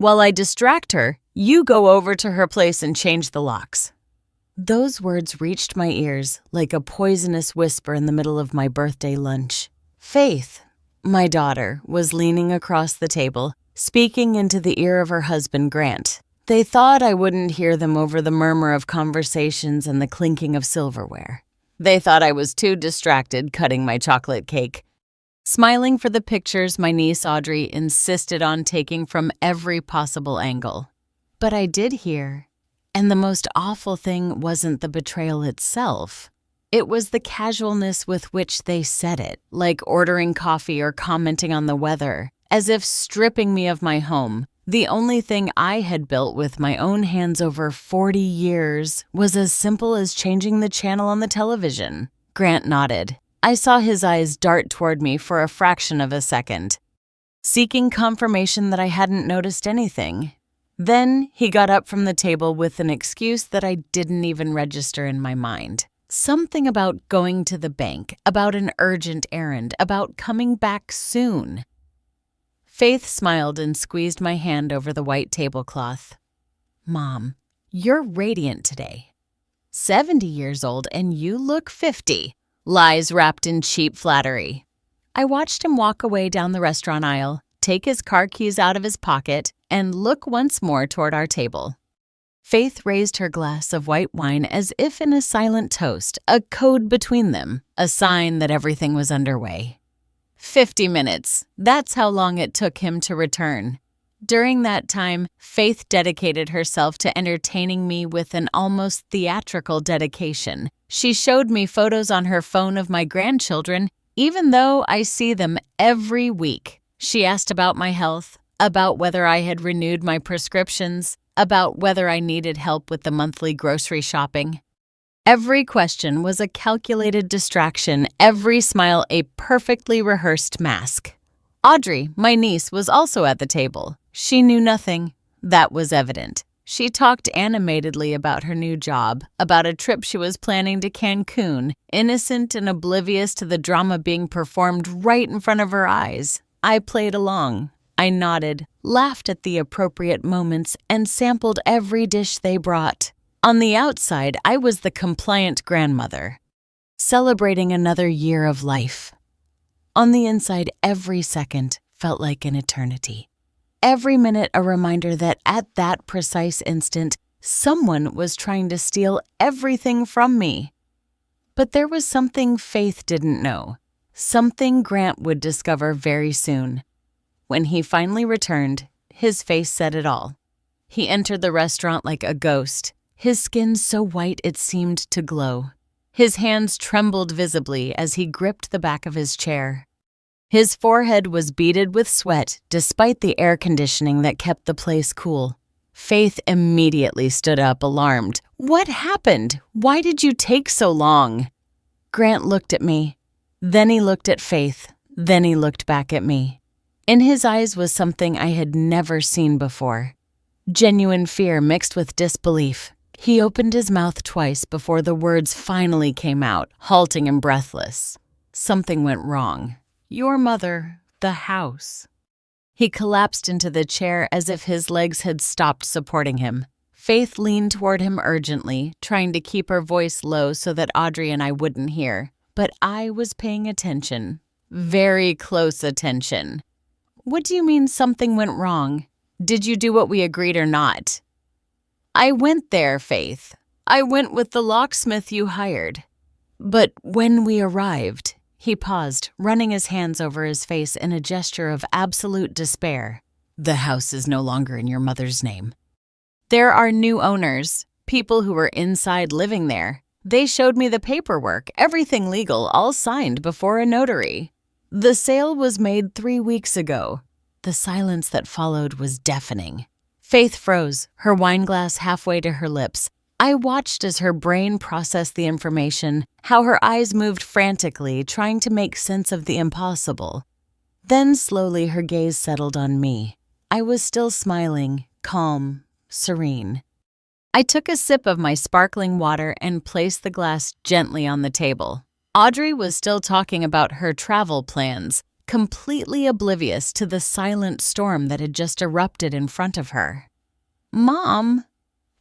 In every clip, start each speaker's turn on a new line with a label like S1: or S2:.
S1: While I distract her, you go over to her place and change the locks." Those words reached my ears like a poisonous whisper in the middle of my birthday lunch. Faith, my daughter, was leaning across the table, speaking into the ear of her husband, Grant. They thought I wouldn't hear them over the murmur of conversations and the clinking of silverware. They thought I was too distracted cutting my chocolate cake. Smiling for the pictures my niece Audrey insisted on taking from every possible angle. But I did hear, and the most awful thing wasn't the betrayal itself. It was the casualness with which they said it, like ordering coffee or commenting on the weather, as if stripping me of my home. The only thing I had built with my own hands over 40 years was as simple as changing the channel on the television. Grant nodded. I saw his eyes dart toward me for a fraction of a second, seeking confirmation that I hadn't noticed anything. Then he got up from the table with an excuse that I didn't even register in my mind. Something about going to the bank, about an urgent errand, about coming back soon. Faith smiled and squeezed my hand over the white tablecloth. "Mom, you're radiant today. 70 years old and you look 50. Lies wrapped in cheap flattery." I watched him walk away down the restaurant aisle, take his car keys out of his pocket, and look once more toward our table. Faith raised her glass of white wine as if in a silent toast, a code between them, a sign that everything was underway. 50 minutes. That's how long it took him to return. During that time, Faith dedicated herself to entertaining me with an almost theatrical dedication. She showed me photos on her phone of my grandchildren, even though I see them every week. She asked about my health, about whether I had renewed my prescriptions, about whether I needed help with the monthly grocery shopping. Every question was a calculated distraction, every smile a perfectly rehearsed mask. Audrey, my niece, was also at the table. She knew nothing. That was evident. She talked animatedly about her new job, about a trip she was planning to Cancun, innocent and oblivious to the drama being performed right in front of her eyes. I played along. I nodded, laughed at the appropriate moments, and sampled every dish they brought. On the outside, I was the compliant grandmother, celebrating another year of life. On the inside, every second felt like an eternity. Every minute a reminder that at that precise instant, someone was trying to steal everything from me. But there was something Faith didn't know, something Grant would discover very soon. When he finally returned, his face said it all. He entered the restaurant like a ghost, his skin so white it seemed to glow. His hands trembled visibly as he gripped the back of his chair. His forehead was beaded with sweat despite the air conditioning that kept the place cool. Faith immediately stood up, alarmed. "What happened? Why did you take so long?" Grant looked at me. Then he looked at Faith. Then he looked back at me. In his eyes was something I had never seen before. Genuine fear mixed with disbelief. He opened his mouth twice before the words finally came out, halting and breathless. Something went wrong. "Your mother, the house." He collapsed into the chair as if his legs had stopped supporting him. Faith leaned toward him urgently, trying to keep her voice low so that Audrey and I wouldn't hear. But I was paying attention. Very close attention. "What do you mean something went wrong? Did you do what we agreed or not?" "I went there, Faith. I went with the locksmith you hired. But when we arrived..." He paused, running his hands over his face in a gesture of absolute despair. "The house is no longer in your mother's name. There are new owners, people who were inside living there. They showed me the paperwork, everything legal, all signed before a notary. The sale was made 3 weeks ago." The silence that followed was deafening. Faith froze, her wineglass halfway to her lips. I watched as her brain processed the information, how her eyes moved frantically, trying to make sense of the impossible. Then slowly her gaze settled on me. I was still smiling, calm, serene. I took a sip of my sparkling water and placed the glass gently on the table. Audrey was still talking about her travel plans, completely oblivious to the silent storm that had just erupted in front of her. "Mom!"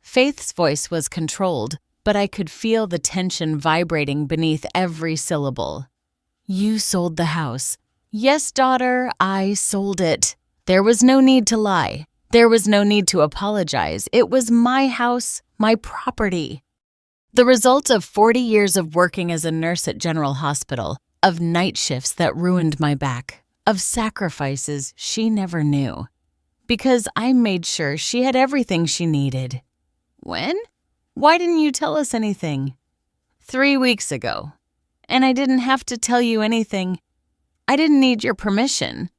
S1: Faith's voice was controlled, but I could feel the tension vibrating beneath every syllable. "You sold the house." "Yes, daughter, I sold it." There was no need to lie. There was no need to apologize. It was my house, my property. The result of 40 years of working as a nurse at General Hospital, of night shifts that ruined my back, of sacrifices she never knew. Because I made sure she had everything she needed. When? Why didn't you tell us anything? 3 weeks ago. And I didn't have to tell you anything. I didn't need your permission.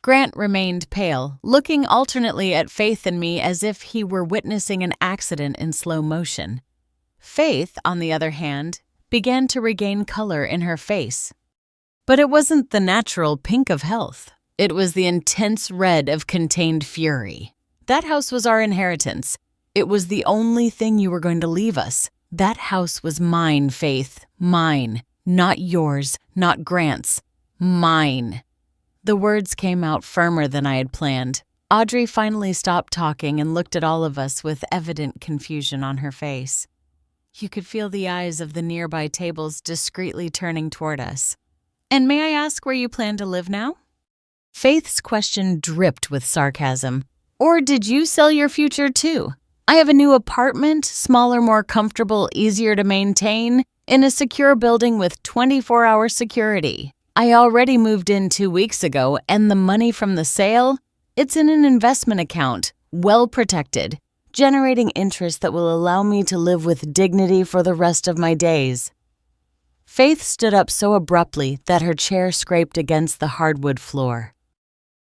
S1: Grant remained pale, looking alternately at Faith and me as if he were witnessing an accident in slow motion. Faith, on the other hand, began to regain color in her face. But it wasn't the natural pink of health. It was the intense red of contained fury. That house was our inheritance. It was the only thing you were going to leave us. That house was mine, Faith. Mine. Not yours, not Grant's. Mine. The words came out firmer than I had planned. Audrey finally stopped talking and looked at all of us with evident confusion on her face. You could feel the eyes of the nearby tables discreetly turning toward us. "And may I ask where you plan to live now?" Faith's question dripped with sarcasm. "Or did you sell your future too? I have a new apartment, smaller, more comfortable, easier to maintain, in a secure building with 24-hour security. I already moved in 2 weeks ago, and the money from the sale, it's in an investment account, well protected, generating interest that will allow me to live with dignity for the rest of my days." Faith stood up so abruptly that her chair scraped against the hardwood floor.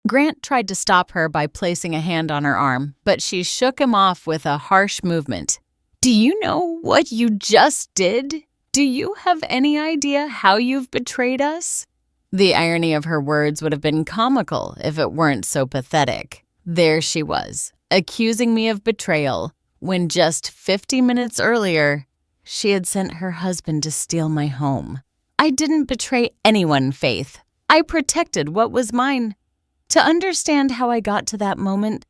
S1: Grant tried to stop her by placing a hand on her arm, but she shook him off with a harsh movement. "Do you know what you just did? Do you have any idea how you've betrayed us?" The irony of her words would have been comical if it weren't so pathetic. There she was, accusing me of betrayal, when just 50 minutes earlier, she had sent her husband to steal my home. I didn't betray anyone, Faith. I protected what was mine. To understand how I got to that moment,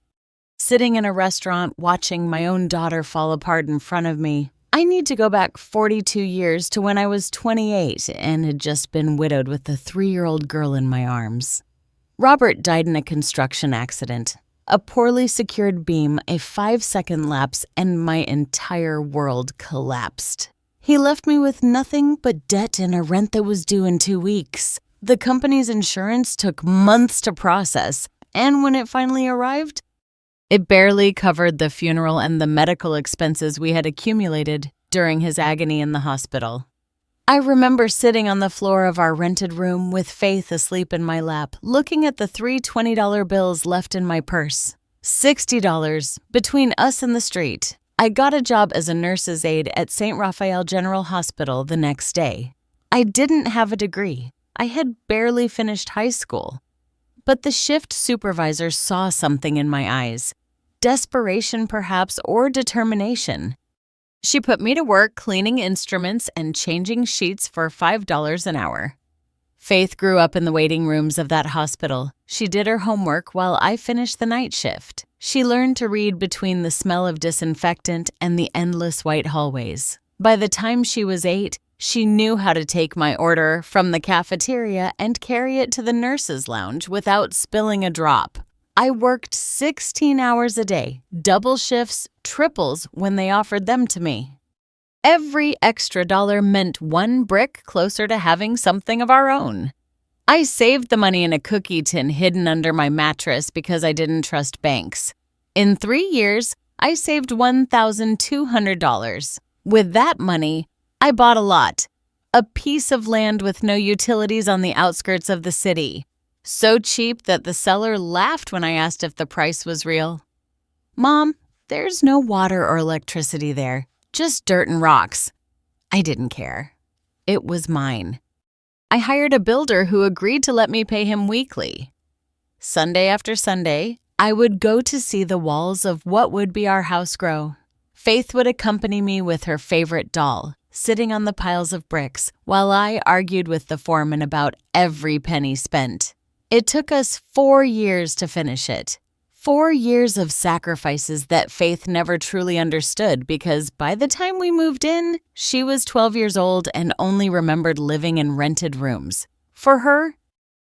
S1: sitting in a restaurant watching my own daughter fall apart in front of me, I need to go back 42 years to when I was 28 and had just been widowed with a 3-year-old girl in my arms. Robert died in a construction accident. A poorly secured beam, a 5-second lapse, and my entire world collapsed. He left me with nothing but debt and a rent that was due in 2 weeks. The company's insurance took months to process, and when it finally arrived, it barely covered the funeral and the medical expenses we had accumulated during his agony in the hospital. I remember sitting on the floor of our rented room with Faith asleep in my lap, looking at the 3 $20 bills left in my purse. $60 between us and the street. I got a job as a nurse's aide at St. Raphael General Hospital the next day. I didn't have a degree. I had barely finished high school. But the shift supervisor saw something in my eyes. Desperation, perhaps, or determination. She put me to work cleaning instruments and changing sheets for $5 an hour. Faith grew up in the waiting rooms of that hospital. She did her homework while I finished the night shift. She learned to read between the smell of disinfectant and the endless white hallways. By the time she was 8, she knew how to take my order from the cafeteria and carry it to the nurses' lounge without spilling a drop. I worked 16 hours a day, double shifts, triples when they offered them to me. Every extra dollar meant one brick closer to having something of our own. I saved the money in a cookie tin hidden under my mattress because I didn't trust banks. In 3 years, I saved $1,200. With that money, I bought a lot, a piece of land with no utilities on the outskirts of the city. So cheap that the seller laughed when I asked if the price was real. "Mom, there's no water or electricity there, just dirt and rocks." I didn't care. It was mine. I hired a builder who agreed to let me pay him weekly. Sunday after Sunday, I would go to see the walls of what would be our house grow. Faith would accompany me with her favorite doll, sitting on the piles of bricks, while I argued with the foreman about every penny spent. It took us 4 years to finish it. 4 years of sacrifices that Faith never truly understood because by the time we moved in, she was 12 years old and only remembered living in rented rooms. For her,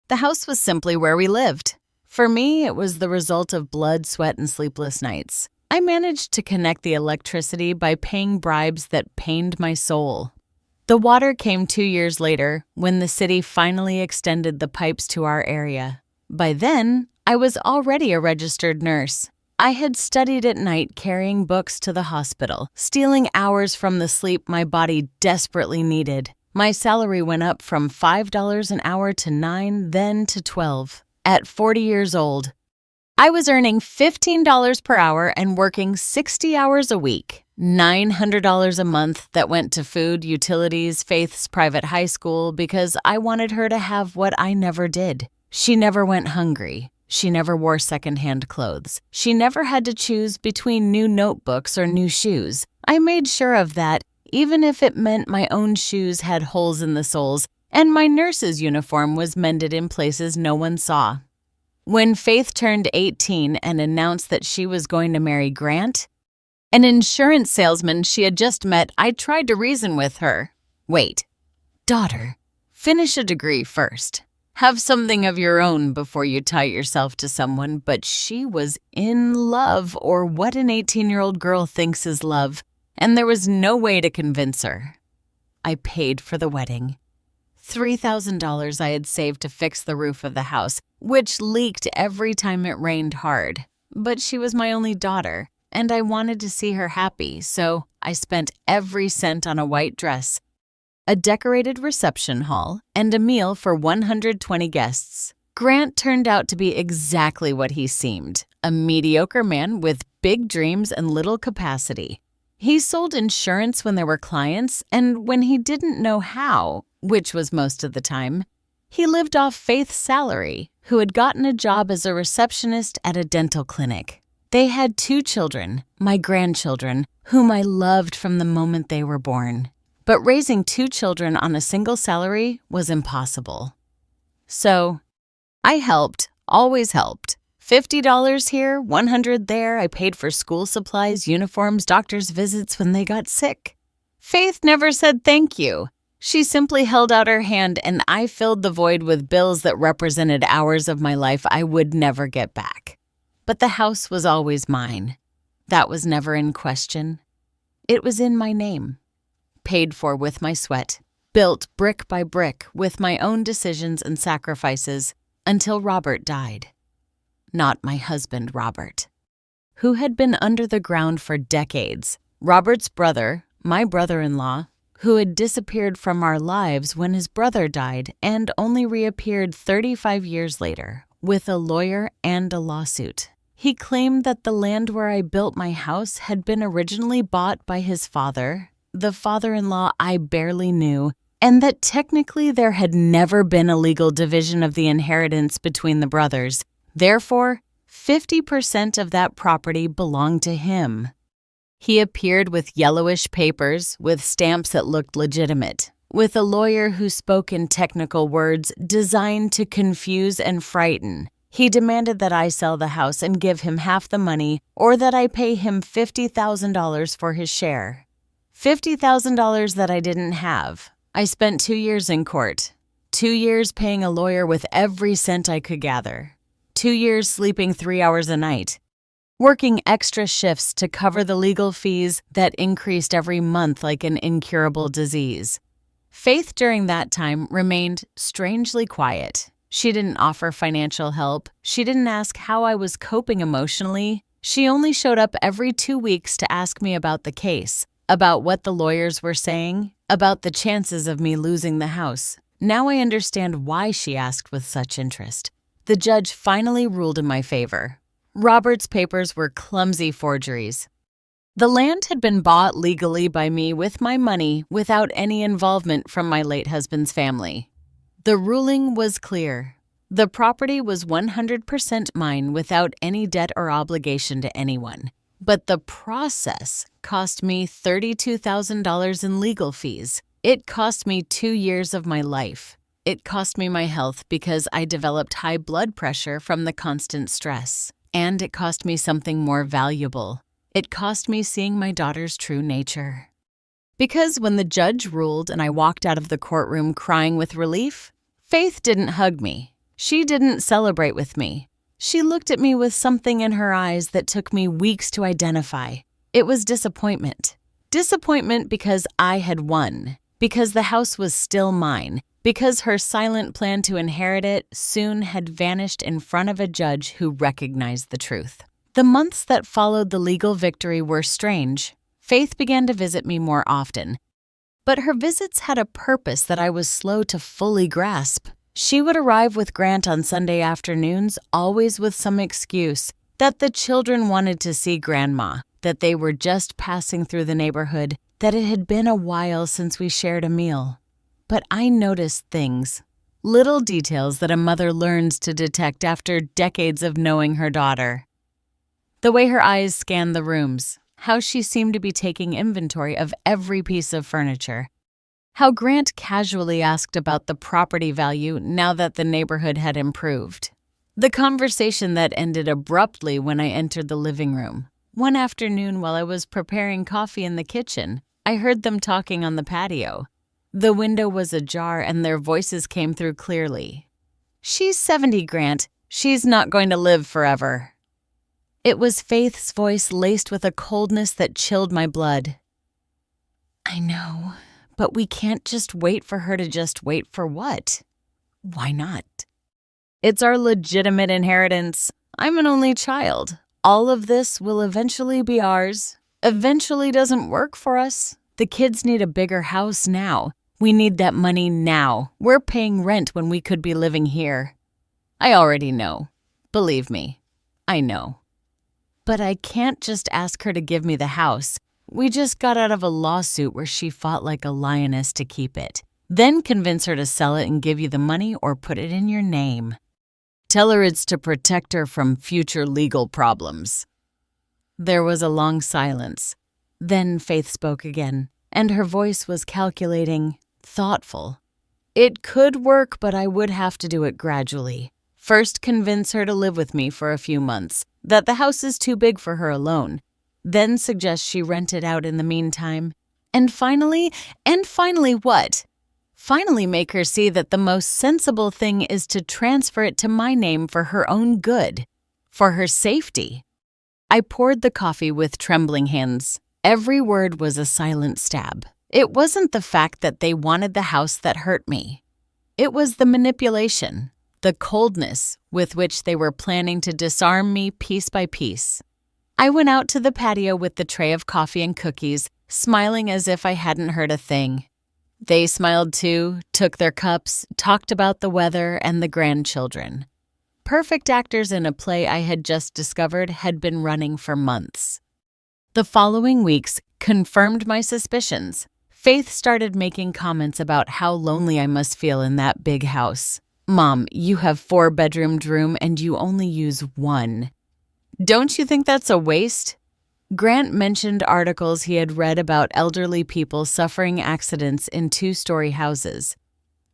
S1: the house was simply where we lived. For me, it was the result of blood, sweat, and sleepless nights. I managed to connect the electricity by paying bribes that pained my soul. The water came 2 years later when the city finally extended the pipes to our area. By then, I was already a registered nurse. I had studied at night carrying books to the hospital, stealing hours from the sleep my body desperately needed. My salary went up from $5 an hour to $9, then to $12. At 40 years old, I was earning $15 per hour and working 60 hours a week. $900 a month that went to food, utilities, Faith's private high school because I wanted her to have what I never did. She never went hungry. She never wore secondhand clothes. She never had to choose between new notebooks or new shoes. I made sure of that, even if it meant my own shoes had holes in the soles and my nurse's uniform was mended in places no one saw. When Faith turned 18 and announced that she was going to marry Grant, an insurance salesman she had just met, I tried to reason with her. Wait, daughter, finish a degree first. Have something of your own before you tie yourself to someone, but she was in love, or what an 18-year-old girl thinks is love, and there was no way to convince her. I paid for the wedding. $3,000 I had saved to fix the roof of the house, which leaked every time it rained hard. But she was my only daughter, and I wanted to see her happy, so I spent every cent on a white dress, a decorated reception hall, and a meal for 120 guests. Grant turned out to be exactly what he seemed, a mediocre man with big dreams and little capacity. He sold insurance when there were clients, and when he didn't know how, which was most of the time, he lived off Faith's salary, who had gotten a job as a receptionist at a dental clinic. They had 2 children, my grandchildren, whom I loved from the moment they were born. But raising 2 children on a single salary was impossible. So, I helped, always helped. $50 here, $100 there. I paid for school supplies, uniforms, doctor's visits when they got sick. Faith never said thank you. She simply held out her hand and I filled the void with bills that represented hours of my life I would never get back. But the house was always mine. That was never in question. It was in my name. Paid for with my sweat, built brick by brick with my own decisions and sacrifices until Robert died. Not my husband, Robert, who had been under the ground for decades. Robert's brother, my brother-in-law, who had disappeared from our lives when his brother died and only reappeared 35 years later with a lawyer and a lawsuit. He claimed that the land where I built my house had been originally bought by his father, the father-in-law I barely knew, and that technically there had never been a legal division of the inheritance between the brothers. Therefore, 50% of that property belonged to him. He appeared with yellowish papers with stamps that looked legitimate, with a lawyer who spoke in technical words designed to confuse and frighten. He demanded that I sell the house and give him half the money or that I pay him $50,000 for his share. $50,000 that I didn't have. I spent 2 years in court, 2 years paying a lawyer with every cent I could gather, 2 years sleeping 3 hours a night, working extra shifts to cover the legal fees that increased every month like an incurable disease. Faith during that time remained strangely quiet. She didn't offer financial help. She didn't ask how I was coping emotionally. She only showed up every 2 weeks to ask me about the case, about what the lawyers were saying, about the chances of me losing the house. Now I understand why she asked with such interest. The judge finally ruled in my favor. Robert's papers were clumsy forgeries. The land had been bought legally by me with my money without any involvement from my late husband's family. The ruling was clear. The property was 100% mine without any debt or obligation to anyone. But the process cost me $32,000 in legal fees. It cost me 2 years of my life. It cost me my health because I developed high blood pressure from the constant stress. And it cost me something more valuable. It cost me seeing my daughter's true nature. Because when the judge ruled and I walked out of the courtroom crying with relief, Faith didn't hug me. She didn't celebrate with me. She looked at me with something in her eyes that took me weeks to identify. It was disappointment. Disappointment because I had won, because the house was still mine, because her silent plan to inherit it soon had vanished in front of a judge who recognized the truth. The months that followed the legal victory were strange. Faith began to visit me more often, but her visits had a purpose that I was slow to fully grasp. She would arrive with Grant on Sunday afternoons, always with some excuse, that the children wanted to see Grandma, that they were just passing through the neighborhood, that it had been a while since we shared a meal. But I noticed things, little details that a mother learns to detect after decades of knowing her daughter. The way her eyes scanned the rooms, how she seemed to be taking inventory of every piece of furniture, how Grant casually asked about the property value now that the neighborhood had improved. The conversation that ended abruptly when I entered the living room. One afternoon while I was preparing coffee in the kitchen, I heard them talking on the patio. The window was ajar and their voices came through clearly. "She's 70, Grant. She's not going to live forever." It was Faith's voice laced with a coldness that chilled my blood. "I know, but we can't just wait for her to just wait for what? Why not? It's our legitimate inheritance. I'm an only child. All of this will eventually be ours. Eventually doesn't work for us. The kids need a bigger house now. We need that money now. We're paying rent when we could be living here. I already know. Believe me, I know. But I can't just ask her to give me the house. We just got out of a lawsuit where she fought like a lioness to keep it. Then convince her to sell it and give you the money or put it in your name. Tell her it's to protect her from future legal problems." There was a long silence. Then Faith spoke again, and her voice was calculating, thoughtful. "It could work, but I would have to do it gradually. First, convince her to live with me for a few months, that the house is too big for her alone. Then suggest she rent it out in the meantime. And finally what? Finally make her see that the most sensible thing is to transfer it to my name for her own good, for her safety." I poured the coffee with trembling hands. Every word was a silent stab. It wasn't the fact that they wanted the house that hurt me. It was the manipulation, the coldness with which they were planning to disarm me piece by piece. I went out to the patio with the tray of coffee and cookies, smiling as if I hadn't heard a thing. They smiled too, took their cups, talked about the weather and the grandchildren. Perfect actors in a play I had just discovered had been running for months. The following weeks confirmed my suspicions. Faith started making comments about how lonely I must feel in that big house. "Mom, you have 4-bedroomed room and you only use 1. Don't you think that's a waste?" Grant mentioned articles he had read about elderly people suffering accidents in 2-story houses.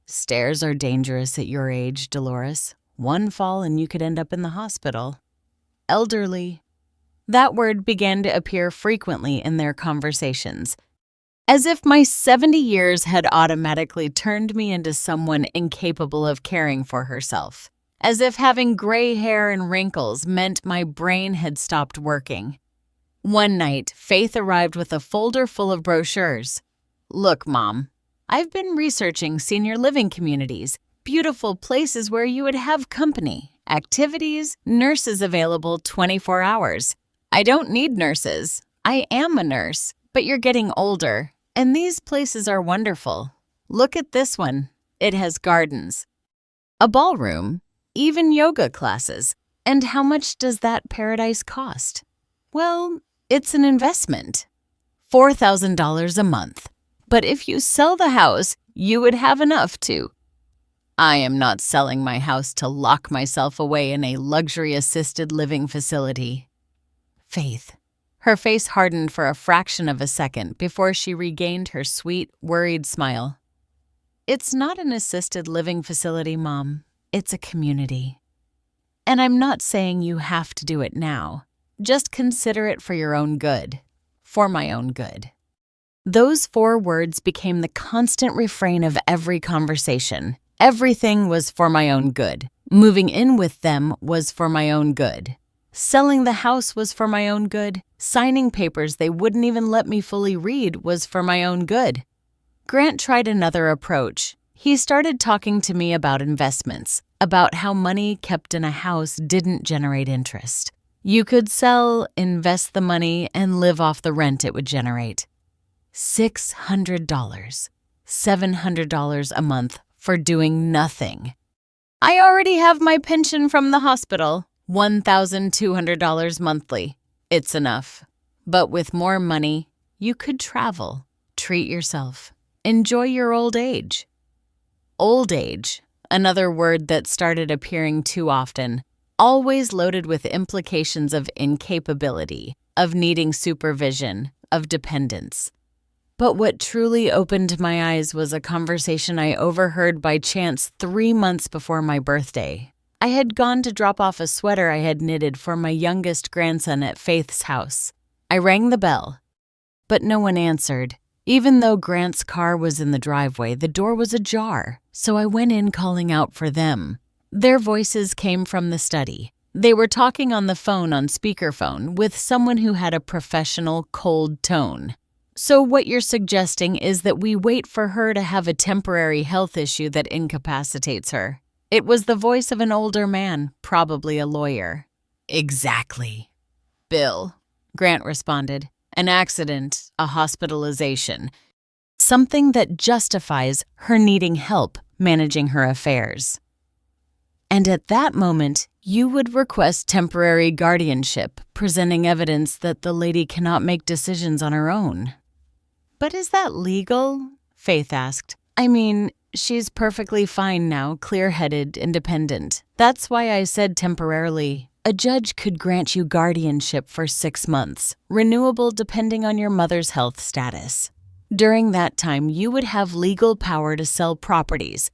S1: "Stairs are dangerous at your age, Dolores. 1 fall and you could end up in the hospital." Elderly. That word began to appear frequently in their conversations, as if my 70 years had automatically turned me into someone incapable of caring for herself, as if having gray hair and wrinkles meant my brain had stopped working. One night, Faith arrived with a folder full of brochures. "Look, Mom, I've been researching senior living communities, beautiful places where you would have company, activities, nurses available 24 hours. I don't need nurses. I am a nurse, but you're getting older, and these places are wonderful. Look at this one. It has gardens, a ballroom, even yoga classes. And how much does that paradise cost? Well, it's an investment. $4,000 a month. But if you sell the house, you would have enough to." I am not selling my house to lock myself away in a luxury assisted living facility. Faith. Her face hardened for a fraction of a second before she regained her sweet, worried smile. It's not an assisted living facility, Mom. It's a community. And I'm not saying you have to do it now. Just consider it for your own good. For my own good. Those 4 words became the constant refrain of every conversation. Everything was for my own good. Moving in with them was for my own good. Selling the house was for my own good. Signing papers they wouldn't even let me fully read was for my own good. Grant tried another approach. He started talking to me about investments, about how money kept in a house didn't generate interest. You could sell, invest the money, and live off the rent it would generate. $600, $700 a month for doing nothing. I already have my pension from the hospital, $1,200 monthly. It's enough. But with more money, you could travel, treat yourself, enjoy your old age. Old age, another word that started appearing too often, always loaded with implications of incapability, of needing supervision, of dependence. But what truly opened my eyes was a conversation I overheard by chance 3 months before my birthday. I had gone to drop off a sweater I had knitted for my youngest grandson at Faith's house. I rang the bell, but no one answered. Even though Grant's car was in the driveway, the door was ajar, so I went in calling out for them. Their voices came from the study. They were talking on the phone on speakerphone with someone who had a professional, cold tone. So what you're suggesting is that we wait for her to have a temporary health issue that incapacitates her. It was the voice of an older man, probably a lawyer. Exactly. Bill, Grant responded. An accident, a hospitalization. Something that justifies her needing help managing her affairs. And at that moment, you would request temporary guardianship, presenting evidence that the lady cannot make decisions on her own. But is that legal? Faith asked. I mean, she's perfectly fine now, clear-headed, independent. That's why I said temporarily. A judge could grant you guardianship for 6 months, renewable depending on your mother's health status. During that time, you would have legal power to sell properties,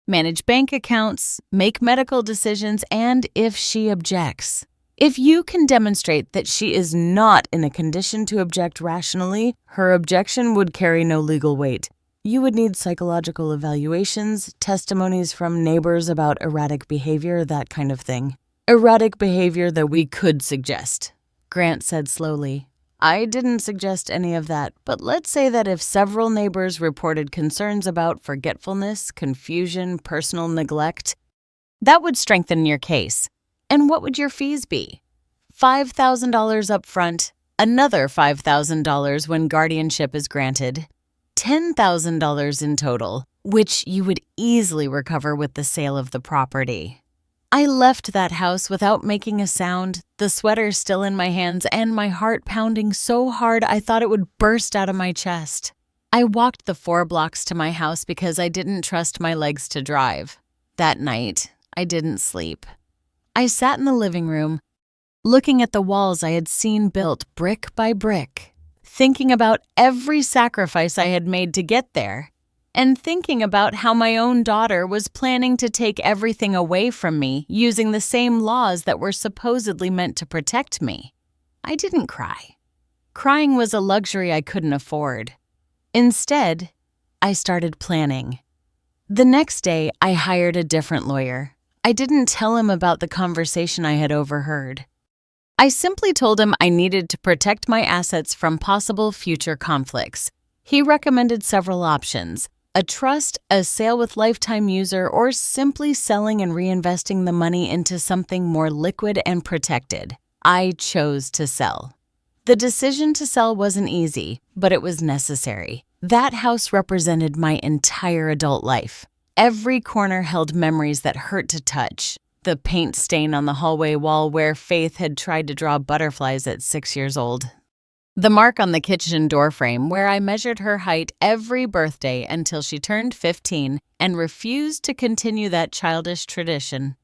S1: manage bank accounts, make medical decisions, and if she objects. If you can demonstrate that she is not in a condition to object rationally, her objection would carry no legal weight. You would need psychological evaluations, testimonies from neighbors about erratic behavior, that kind of thing. Erratic behavior that we could suggest, Grant said slowly. I didn't suggest any of that, but let's say that if several neighbors reported concerns about forgetfulness, confusion, personal neglect, that would strengthen your case. And what would your fees be? $5,000 up front, another $5,000 when guardianship is granted, $10,000 in total, which you would easily recover with the sale of the property. I left that house without making a sound, the sweater still in my hands and my heart pounding so hard I thought it would burst out of my chest. I walked the 4 blocks to my house because I didn't trust my legs to drive. That night, I didn't sleep. I sat in the living room, looking at the walls I had seen built brick by brick, thinking about every sacrifice I had made to get there, and thinking about how my own daughter was planning to take everything away from me using the same laws that were supposedly meant to protect me. I didn't cry. Crying was a luxury I couldn't afford. Instead, I started planning. The next day, I hired a different lawyer. I didn't tell him about the conversation I had overheard. I simply told him I needed to protect my assets from possible future conflicts. He recommended several options: a trust, a sale with lifetime user, or simply selling and reinvesting the money into something more liquid and protected. I chose to sell. The decision to sell wasn't easy, but it was necessary. That house represented my entire adult life. Every corner held memories that hurt to touch. The paint stain on the hallway wall where Faith had tried to draw butterflies at 6 years old. The mark on the kitchen door frame where I measured her height every birthday until she turned 15 and refused to continue that childish tradition.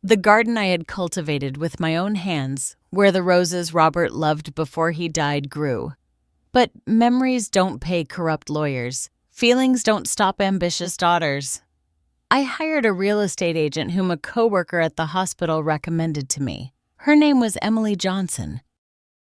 S1: The garden I had cultivated with my own hands, where the roses Robert loved before he died grew. But memories don't pay corrupt lawyers. Feelings don't stop ambitious daughters. I hired a real estate agent whom a coworker at the hospital recommended to me. Her name was Emily Johnson,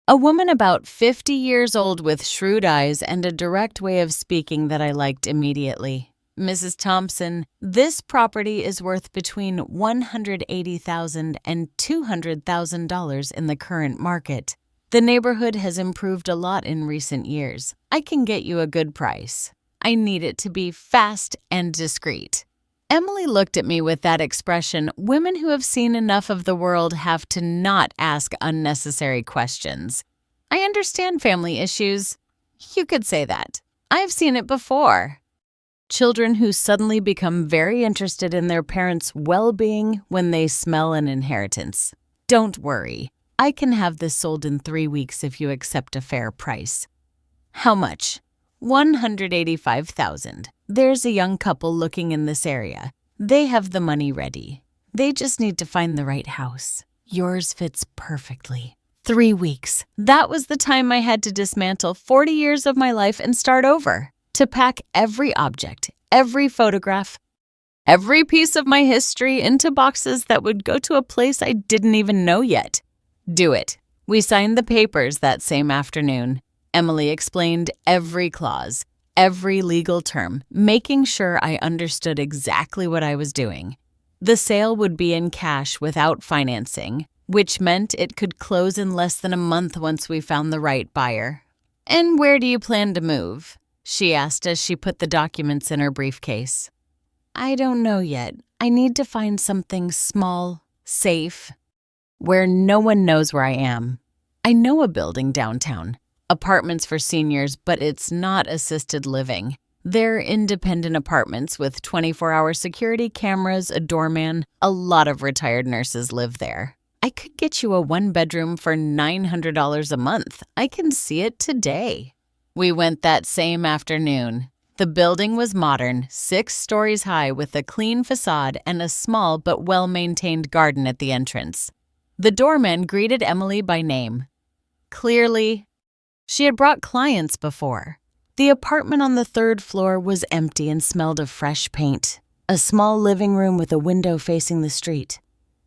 S1: a woman about 50 years old with shrewd eyes and a direct way of speaking that I liked immediately. Mrs. Thompson, this property is worth between $180,000 and $200,000 in the current market. The neighborhood has improved a lot in recent years. I can get you a good price. I need it to be fast and discreet. Emily looked at me with that expression, women who have seen enough of the world have to not ask unnecessary questions. I understand family issues. You could say that. I've seen it before. Children who suddenly become very interested in their parents' well-being when they smell an inheritance. Don't worry. I can have this sold in 3 weeks if you accept a fair price. How much? $185,000. There's a young couple looking in this area. They have the money ready. They just need to find the right house. Yours fits perfectly. 3 weeks. That was the time I had to dismantle 40 years of my life and start over. To pack every object, every photograph, every piece of my history into boxes that would go to a place I didn't even know yet. Do it. We signed the papers that same afternoon. Emily explained every clause, every legal term, making sure I understood exactly what I was doing. The sale would be in cash without financing, which meant it could close in less than a month once we found the right buyer. "And where do you plan to move?" she asked as she put the documents in her briefcase. "I don't know yet. I need to find something small, safe, where no one knows where I am. I know a building downtown. Apartments for seniors, but it's not assisted living. They're independent apartments with 24-hour security cameras, a doorman. A lot of retired nurses live there. I could get you a 1-bedroom for $900 a month. I can see it today." We went that same afternoon. The building was modern, 6 stories high with a clean facade and a small but well-maintained garden at the entrance. The doorman greeted Emily by name. Clearly, she had brought clients before. The apartment on the 3rd floor was empty and smelled of fresh paint. A small living room with a window facing the street.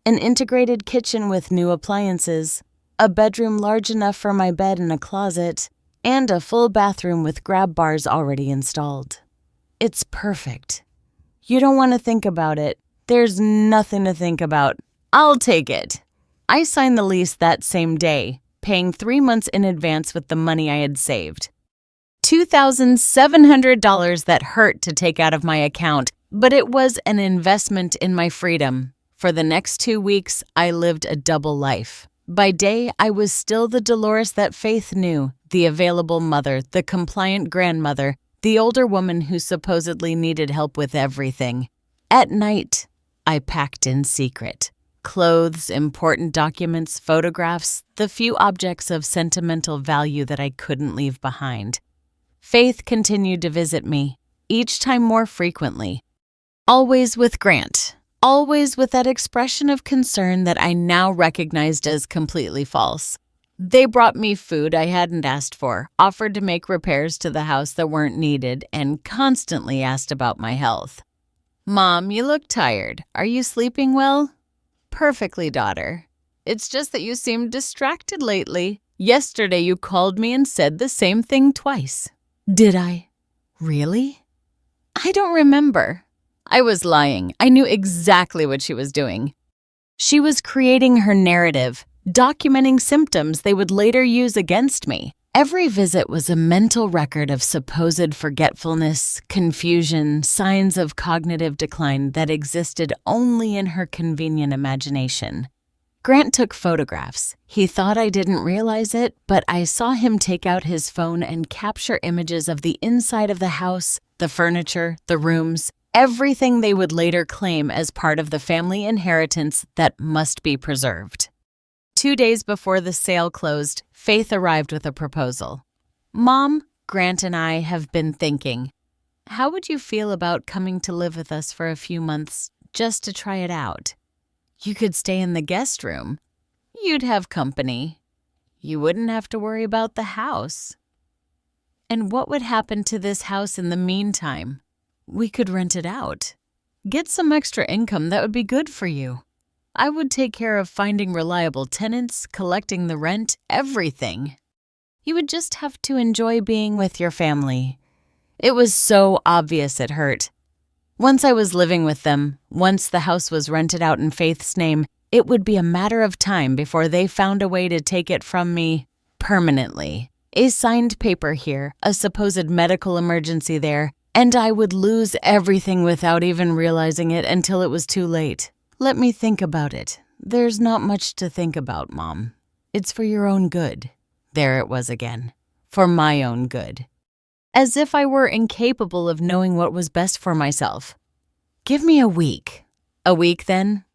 S1: An integrated kitchen with new appliances. A bedroom large enough for my bed and a closet. And a full bathroom with grab bars already installed. It's perfect. You don't want to think about it. There's nothing to think about. I'll take it. I signed the lease that same day, paying 3 months in advance with the money I had saved. $2,700 that hurt to take out of my account, but it was an investment in my freedom. For the next 2 weeks, I lived a double life. By day, I was still the Dolores that Faith knew, the available mother, the compliant grandmother, the older woman who supposedly needed help with everything. At night, I packed in secret. Clothes, important documents, photographs, the few objects of sentimental value that I couldn't leave behind. Faith continued to visit me, each time more frequently. Always with Grant. Always with that expression of concern that I now recognized as completely false. They brought me food I hadn't asked for, offered to make repairs to the house that weren't needed, and constantly asked about my health. "Mom, you look tired. Are you sleeping well?" "Perfectly, daughter. It's just that you seem distracted lately. Yesterday you called me and said the same thing twice." "Did I? Really?" "I don't remember." I was lying. I knew exactly what she was doing. She was creating her narrative, documenting symptoms they would later use against me. Every visit was a mental record of supposed forgetfulness, confusion, signs of cognitive decline that existed only in her convenient imagination. Grant took photographs. He thought I didn't realize it, but I saw him take out his phone and capture images of the inside of the house, the furniture, the rooms, everything they would later claim as part of the family inheritance that must be preserved. 2 days before the sale closed, Faith arrived with a proposal. "Mom, Grant and I have been thinking. How would you feel about coming to live with us for a few months, just to try it out? You could stay in the guest room. You'd have company. You wouldn't have to worry about the house." And what would happen to this house in the meantime? We could rent it out. Get some extra income that would be good for you. I would take care of finding reliable tenants, collecting the rent, everything. You would just have to enjoy being with your family. It was so obvious it hurt. Once I was living with them, once the house was rented out in Faith's name, it would be a matter of time before they found a way to take it from me permanently. A signed paper here, a supposed medical emergency there, and I would lose everything without even realizing it until it was too late. Let me think about it. There's not much to think about, Mom. It's for your own good. There it was again. For my own good. As if I were incapable of knowing what was best for myself. Give me a week. A week, then?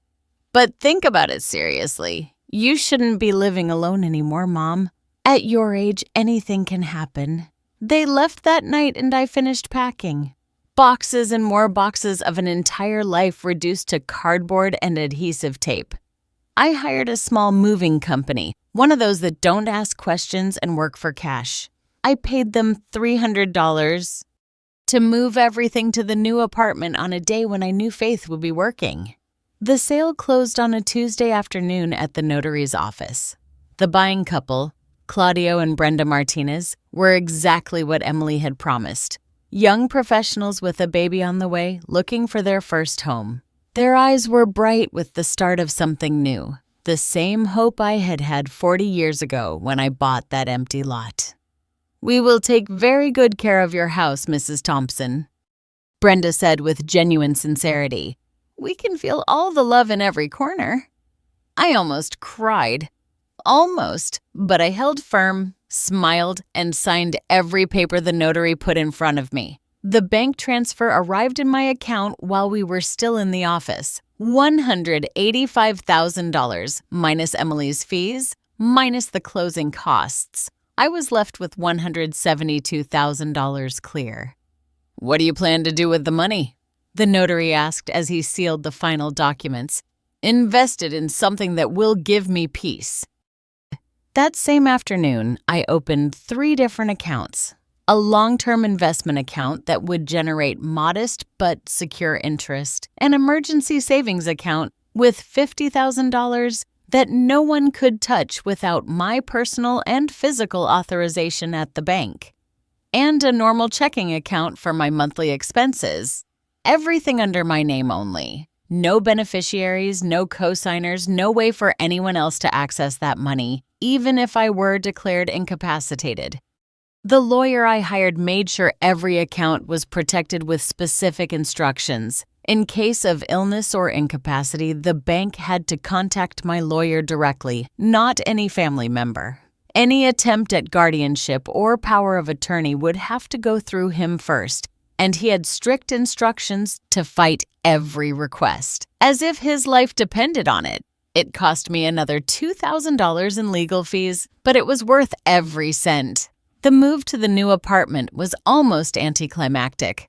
S1: But think about it seriously. You shouldn't be living alone anymore, Mom. At your age, anything can happen. They left that night and I finished packing. Boxes and more boxes of an entire life reduced to cardboard and adhesive tape. I hired a small moving company, one of those that don't ask questions and work for cash. I paid them $300 to move everything to the new apartment on a day when I knew Faith would be working. The sale closed on a Tuesday afternoon at the notary's office. The buying couple, Claudio and Brenda Martinez, were exactly what Emily had promised. Young professionals with a baby on the way, looking for their first home. Their eyes were bright with the start of something new, the same hope I had had 40 years ago when I bought that empty lot. "We will take very good care of your house, Mrs. Thompson," Brenda said with genuine sincerity. "We can feel all the love in every corner." I almost cried. Almost, but I held firm, smiled, and signed every paper the notary put in front of me. The bank transfer arrived in my account while we were still in the office. $185,000, minus Emily's fees, minus the closing costs. I was left with $172,000 clear. "What do you plan to do with the money?" the notary asked as he sealed the final documents. "Invest it in something that will give me peace." That same afternoon, I opened 3 different accounts. A long-term investment account that would generate modest but secure interest, an emergency savings account with $50,000 that no one could touch without my personal and physical authorization at the bank, and a normal checking account for my monthly expenses. Everything under my name only. No beneficiaries, no co-signers, no way for anyone else to access that money, even if I were declared incapacitated. The lawyer I hired made sure every account was protected with specific instructions. In case of illness or incapacity, the bank had to contact my lawyer directly, not any family member. Any attempt at guardianship or power of attorney would have to go through him first, and he had strict instructions to fight every request, as if his life depended on it. It cost me another $2,000 in legal fees, but it was worth every cent. The move to the new apartment was almost anticlimactic.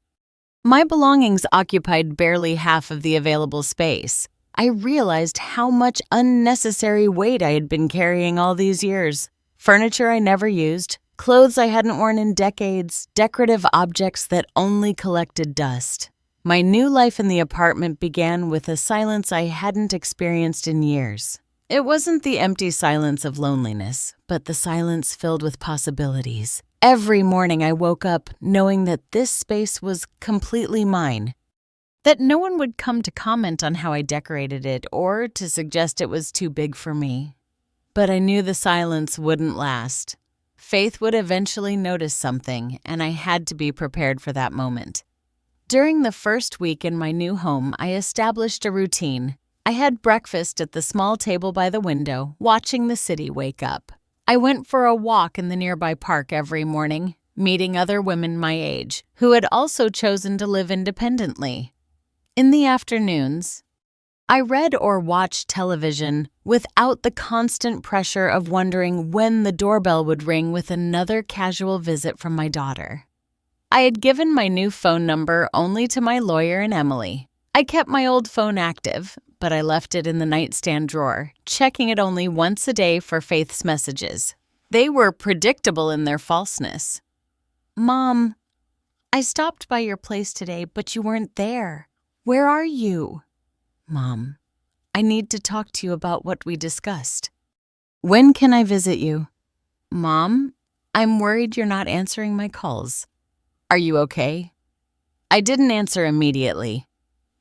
S1: My belongings occupied barely half of the available space. I realized how much unnecessary weight I had been carrying all these years. Furniture I never used, clothes I hadn't worn in decades, decorative objects that only collected dust. My new life in the apartment began with a silence I hadn't experienced in years. It wasn't the empty silence of loneliness, but the silence filled with possibilities. Every morning I woke up knowing that this space was completely mine, that no one would come to comment on how I decorated it or to suggest it was too big for me. But I knew the silence wouldn't last. Faith would eventually notice something, and I had to be prepared for that moment. During the first week in my new home, I established a routine. I had breakfast at the small table by the window, watching the city wake up. I went for a walk in the nearby park every morning, meeting other women my age who had also chosen to live independently. In the afternoons, I read or watched television without the constant pressure of wondering when the doorbell would ring with another casual visit from my daughter. I had given my new phone number only to my lawyer and Emily. I kept my old phone active, but I left it in the nightstand drawer, checking it only once a day for Faith's messages. They were predictable in their falseness. Mom, I stopped by your place today, but you weren't there. Where are you? Mom, I need to talk to you about what we discussed. When can I visit you? Mom, I'm worried you're not answering my calls. Are you okay? I didn't answer immediately.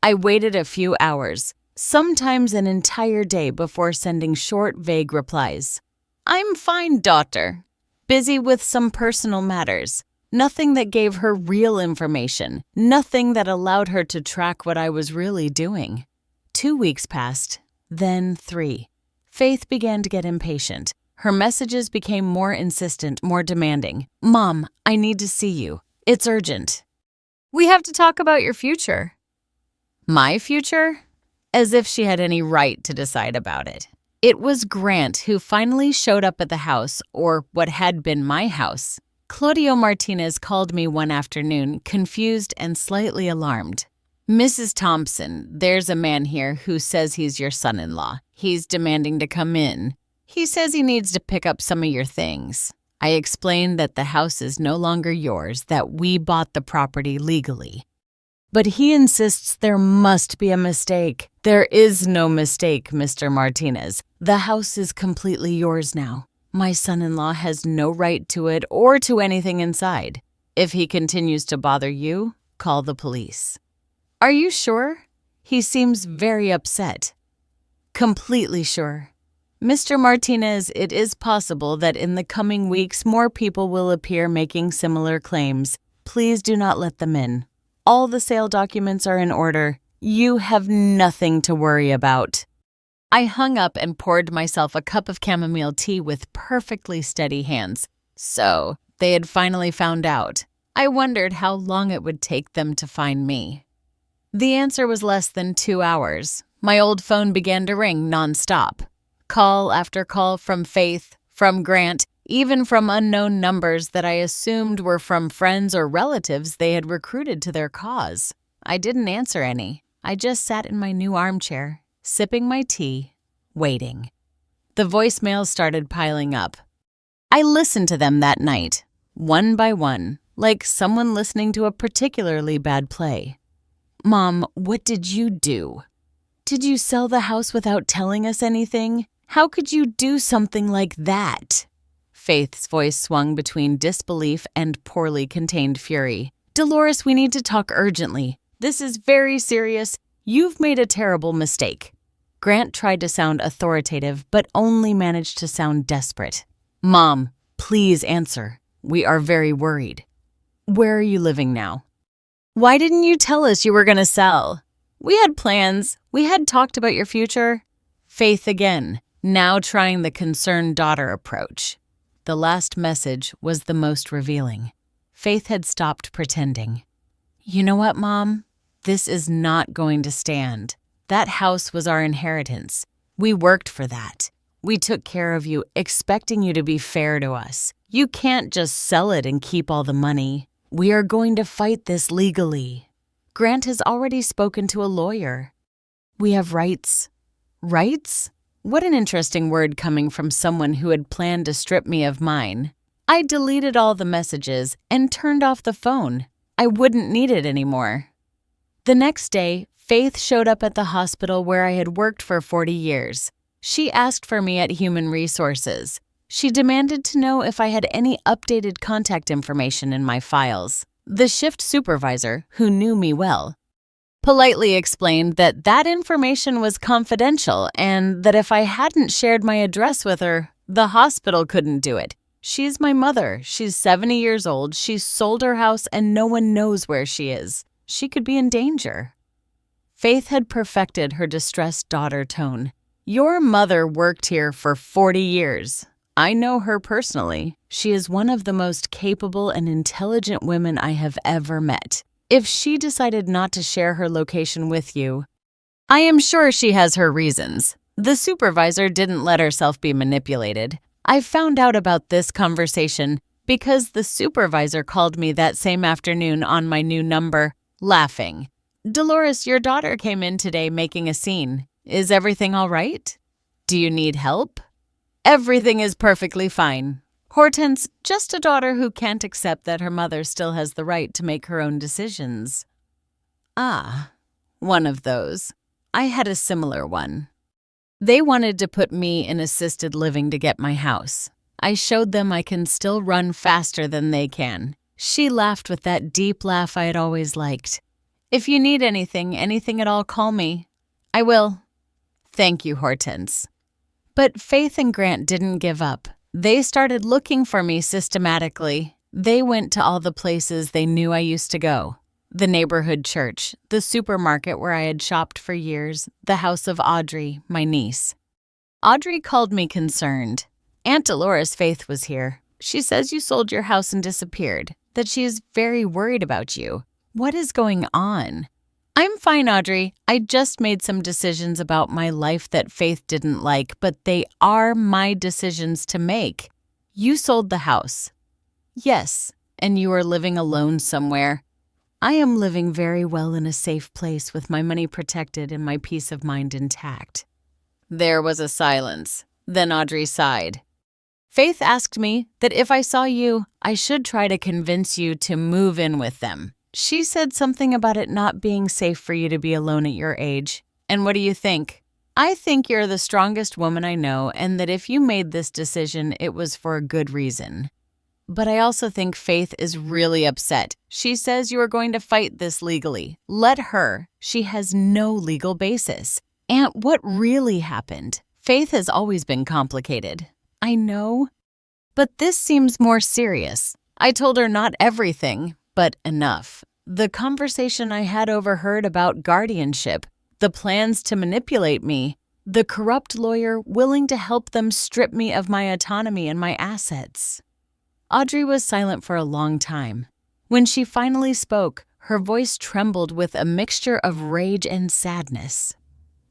S1: I waited a few hours, sometimes an entire day, before sending short, vague replies. I'm fine, daughter. Busy with some personal matters. Nothing that gave her real information. Nothing that allowed her to track what I was really doing. 2 weeks passed, then 3. Faith began to get impatient. Her messages became more insistent, more demanding. Mom, I need to see you. It's urgent. We have to talk about your future. My future? As if she had any right to decide about it. It was Grant who finally showed up at the house, or what had been my house. Claudio Martinez called me one afternoon, confused and slightly alarmed. Mrs. Thompson, there's a man here who says he's your son-in-law. He's demanding to come in. He says he needs to pick up some of your things. I explained that the house is no longer yours, that we bought the property legally. But he insists there must be a mistake. There is no mistake, Mr. Martinez. The house is completely yours now. My son-in-law has no right to it or to anything inside. If he continues to bother you, call the police. Are you sure? He seems very upset. Completely sure. Mr. Martinez, it is possible that in the coming weeks more people will appear making similar claims. Please do not let them in. All the sale documents are in order. You have nothing to worry about. I hung up and poured myself a cup of chamomile tea with perfectly steady hands. So, they had finally found out. I wondered how long it would take them to find me. The answer was less than 2 hours. My old phone began to ring nonstop. Call after call from Faith, from Grant, even from unknown numbers that I assumed were from friends or relatives they had recruited to their cause. I didn't answer any. I just sat in my new armchair, sipping my tea, waiting. The voicemails started piling up. I listened to them that night, one by one, like someone listening to a particularly bad play. Mom, what did you do? Did you sell the house without telling us anything? How could you do something like that? Faith's voice swung between disbelief and poorly contained fury. Dolores, we need to talk urgently. This is very serious. You've made a terrible mistake. Grant tried to sound authoritative, but only managed to sound desperate. Mom, please answer. We are very worried. Where are you living now? Why didn't you tell us you were going to sell? We had plans. We had talked about your future. Faith again, now trying the concerned daughter approach. The last message was the most revealing. Faith had stopped pretending. You know what, Mom? This is not going to stand. That house was our inheritance. We worked for that. We took care of you, expecting you to be fair to us. You can't just sell it and keep all the money. We are going to fight this legally. Grant has already spoken to a lawyer. We have rights. Rights? What an interesting word coming from someone who had planned to strip me of mine. I deleted all the messages and turned off the phone. I wouldn't need it anymore. The next day, Faith showed up at the hospital where I had worked for 40 years. She asked for me at Human Resources. She demanded to know if I had any updated contact information in my files. The shift supervisor, who knew me well, politely explained that that information was confidential and that if I hadn't shared my address with her, the hospital couldn't do it. She's my mother. She's 70 years old. She's sold her house and no one knows where she is. She could be in danger. Faith had perfected her distressed daughter tone. Your mother worked here for 40 years. I know her personally. She is one of the most capable and intelligent women I have ever met. If she decided not to share her location with you, I am sure she has her reasons. The supervisor didn't let herself be manipulated. I found out about this conversation because the supervisor called me that same afternoon on my new number, laughing. Dolores, your daughter came in today making a scene. Is everything all right? Do you need help? Everything is perfectly fine. Hortense, just a daughter who can't accept that her mother still has the right to make her own decisions. Ah, one of those. I had a similar one. They wanted to put me in assisted living to get my house. I showed them I can still run faster than they can. She laughed with that deep laugh I had always liked. If you need anything at all, call me. I will. Thank you, Hortense. But Faith and Grant didn't give up. They started looking for me systematically. They went to all the places they knew I used to go. The neighborhood church, the supermarket where I had shopped for years, the house of Audrey, my niece. Audrey called me concerned. Aunt Dolores Faith was here. She says you sold your house and disappeared, that she is very worried about you. What is going on? I'm fine, Audrey. I just made some decisions about my life that Faith didn't like, but they are my decisions to make. You sold the house. Yes, and you are living alone somewhere. I am living very well in a safe place with my money protected and my peace of mind intact. There was a silence. Then Audrey sighed. Faith asked me that if I saw you, I should try to convince you to move in with them. She said something about it not being safe for you to be alone at your age. And what do you think? I think you're the strongest woman I know, and that if you made this decision, it was for a good reason. But I also think Faith is really upset. She says you are going to fight this legally. Let her. She has no legal basis. Aunt, what really happened? Faith has always been complicated. I know. But this seems more serious. I told her not everything, but enough. The conversation I had overheard about guardianship, the plans to manipulate me, the corrupt lawyer willing to help them strip me of my autonomy and my assets. Audrey was silent for a long time. When she finally spoke, her voice trembled with a mixture of rage and sadness.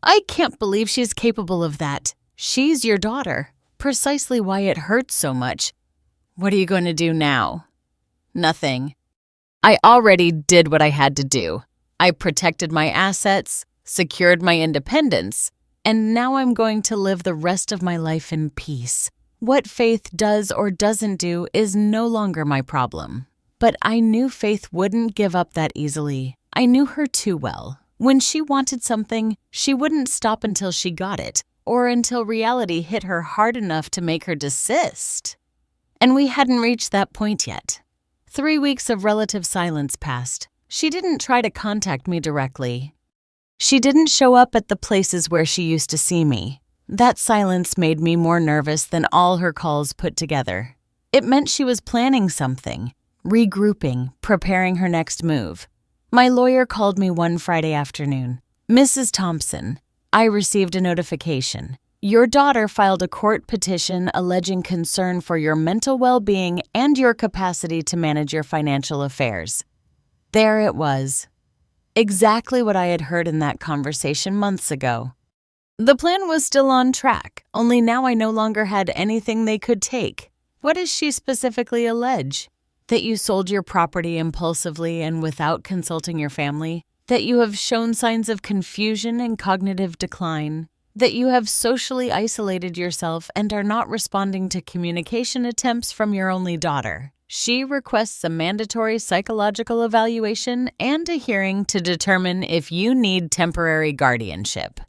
S1: I can't believe she's capable of that. She's your daughter. Precisely why it hurts so much. What are you going to do now? Nothing. I already did what I had to do. I protected my assets, secured my independence, and now I'm going to live the rest of my life in peace. What Faith does or doesn't do is no longer my problem. But I knew Faith wouldn't give up that easily. I knew her too well. When she wanted something, she wouldn't stop until she got it, or until reality hit her hard enough to make her desist. And we hadn't reached that point yet. 3 weeks of relative silence passed. She didn't try to contact me directly. She didn't show up at the places where she used to see me. That silence made me more nervous than all her calls put together. It meant she was planning something, regrouping, preparing her next move. My lawyer called me one Friday afternoon. Mrs. Thompson, I received a notification. Your daughter filed a court petition alleging concern for your mental well-being and your capacity to manage your financial affairs. There it was. Exactly what I had heard in that conversation months ago. The plan was still on track, only now I no longer had anything they could take. What does she specifically allege? That you sold your property impulsively and without consulting your family? That you have shown signs of confusion and cognitive decline? That you have socially isolated yourself and are not responding to communication attempts from your only daughter? She requests a mandatory psychological evaluation and a hearing to determine if you need temporary guardianship.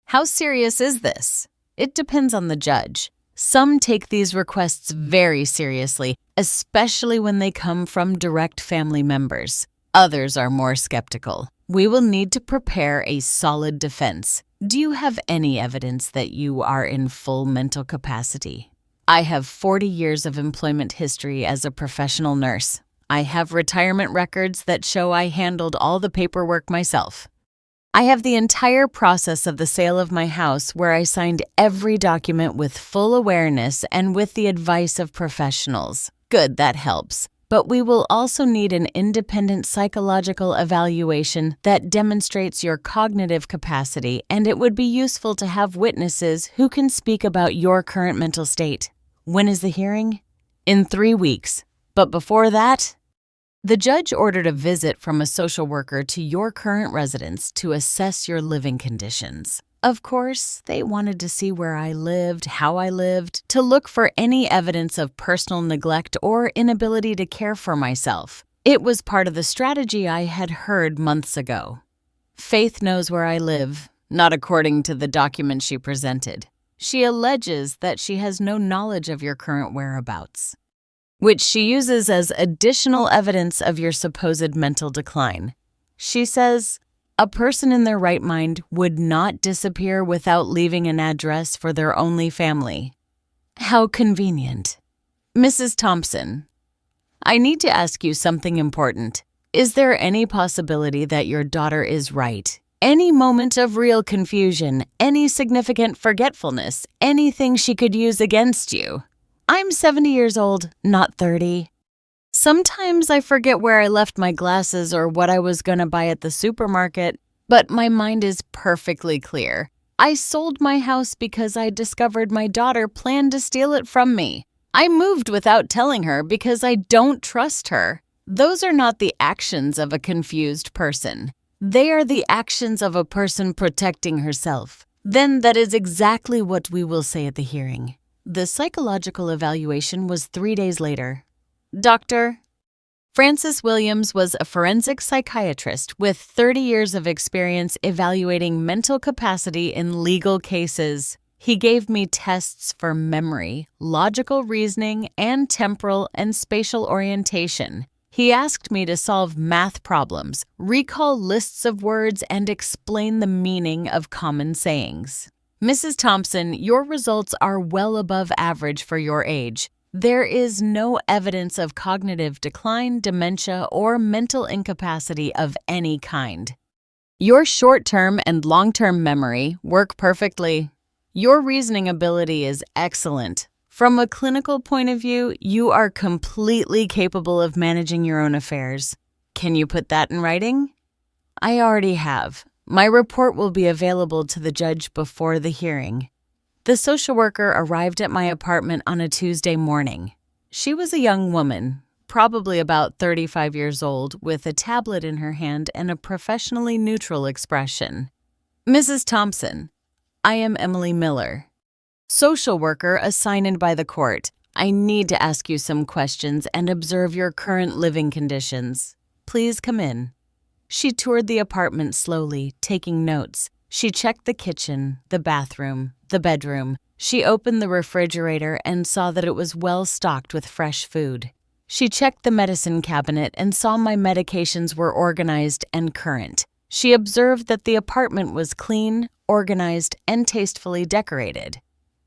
S1: How serious is this? It depends on the judge. Some take these requests very seriously, especially when they come from direct family members. Others are more skeptical. We will need to prepare a solid defense. Do you have any evidence that you are in full mental capacity? I have 40 years of employment history as a professional nurse. I have retirement records that show I handled all the paperwork myself. I have the entire process of the sale of my house where I signed every document with full awareness and with the advice of professionals. Good, that helps. But we will also need an independent psychological evaluation that demonstrates your cognitive capacity, and it would be useful to have witnesses who can speak about your current mental state. When is the hearing? In 3 weeks. But before that, the judge ordered a visit from a social worker to your current residence to assess your living conditions. Of course, they wanted to see where I lived, how I lived, to look for any evidence of personal neglect or inability to care for myself. It was part of the strategy I had heard months ago. Faith knows where I live, not according to the document she presented. She alleges that she has no knowledge of your current whereabouts, which she uses as additional evidence of your supposed mental decline. She says, a person in their right mind would not disappear without leaving an address for their only family. How convenient. Mrs. Thompson, I need to ask you something important. Is there any possibility that your daughter is right? Any moment of real confusion, any significant forgetfulness, anything she could use against you? I'm 70 years old, not 30. Sometimes I forget where I left my glasses or what I was going to buy at the supermarket, but my mind is perfectly clear. I sold my house because I discovered my daughter planned to steal it from me. I moved without telling her because I don't trust her. Those are not the actions of a confused person. They are the actions of a person protecting herself. Then that is exactly what we will say at the hearing. The psychological evaluation was 3 days later. Dr. Francis Williams was a forensic psychiatrist with 30 years of experience evaluating mental capacity in legal cases. He gave me tests for memory, logical reasoning, and temporal and spatial orientation. He asked me to solve math problems, recall lists of words, and explain the meaning of common sayings. Mrs. Thompson, your results are well above average for your age. There is no evidence of cognitive decline, dementia, or mental incapacity of any kind. Your short-term and long-term memory work perfectly. Your reasoning ability is excellent. From a clinical point of view, you are completely capable of managing your own affairs. Can you put that in writing? I already have. My report will be available to the judge before the hearing. The social worker arrived at my apartment on a Tuesday morning. She was a young woman, probably about 35 years old, with a tablet in her hand and a professionally neutral expression. Mrs. Thompson, I am Emily Miller, social worker assigned by the court. I need to ask you some questions and observe your current living conditions. Please come in. She toured the apartment slowly, taking notes. She checked the kitchen, the bathroom, the bedroom. She opened the refrigerator and saw that it was well stocked with fresh food. She checked the medicine cabinet and saw my medications were organized and current. She observed that the apartment was clean, organized, and tastefully decorated.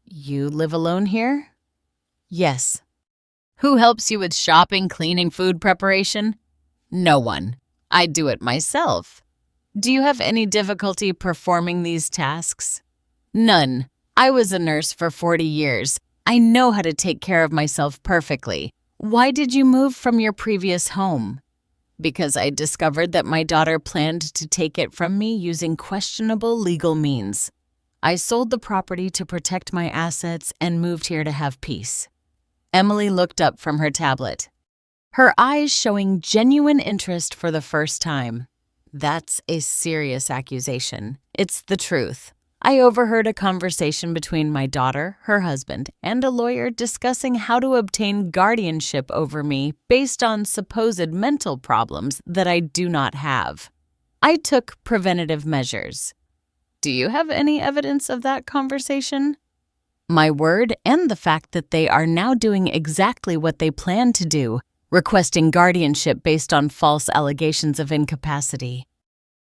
S1: You live alone here? Yes. Who helps you with shopping, cleaning, food preparation? No one. I do it myself. Do you have any difficulty performing these tasks? None. I was a nurse for 40 years. I know how to take care of myself perfectly. Why did you move from your previous home? Because I discovered that my daughter planned to take it from me using questionable legal means. I sold the property to protect my assets and moved here to have peace. Emily looked up from her tablet, her eyes showing genuine interest for the first time. That's a serious accusation. It's the truth. I overheard a conversation between my daughter, her husband, and a lawyer discussing how to obtain guardianship over me based on supposed mental problems that I do not have. I took preventative measures. Do you have any evidence of that conversation? My word and the fact that they are now doing exactly what they planned to do, requesting guardianship based on false allegations of incapacity.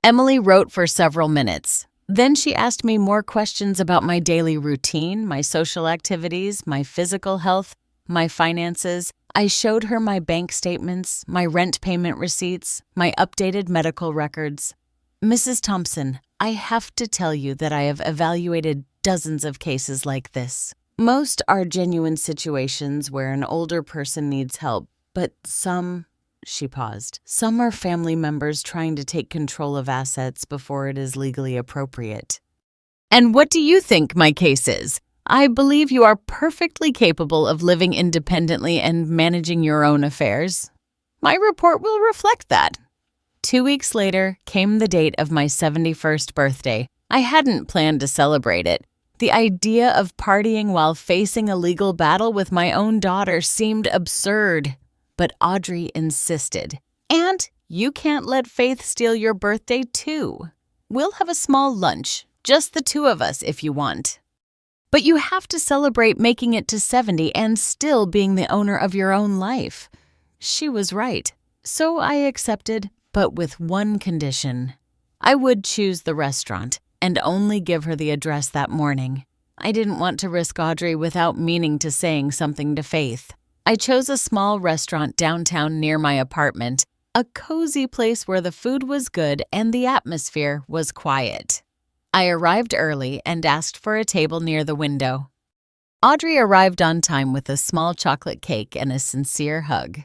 S1: Emily wrote for several minutes. Then she asked me more questions about my daily routine, my social activities, my physical health, my finances. I showed her my bank statements, my rent payment receipts, my updated medical records. Mrs. Thompson, I have to tell you that I have evaluated dozens of cases like this. Most are genuine situations where an older person needs help, but some, she paused, some are family members trying to take control of assets before it is legally appropriate. And what do you think my case is? I believe you are perfectly capable of living independently and managing your own affairs. My report will reflect that. 2 weeks later came the date of my 71st birthday. I hadn't planned to celebrate it. The idea of partying while facing a legal battle with my own daughter seemed absurd. But Audrey insisted. And you can't let Faith steal your birthday too. We'll have a small lunch, just the two of us if you want. But you have to celebrate making it to 70 and still being the owner of your own life. She was right. So I accepted, but with one condition. I would choose the restaurant and only give her the address that morning. I didn't want to risk Audrey without meaning to saying something to Faith. I chose a small restaurant downtown near my apartment, a cozy place where the food was good and the atmosphere was quiet. I arrived early and asked for a table near the window. Audrey arrived on time with a small chocolate cake and a sincere hug.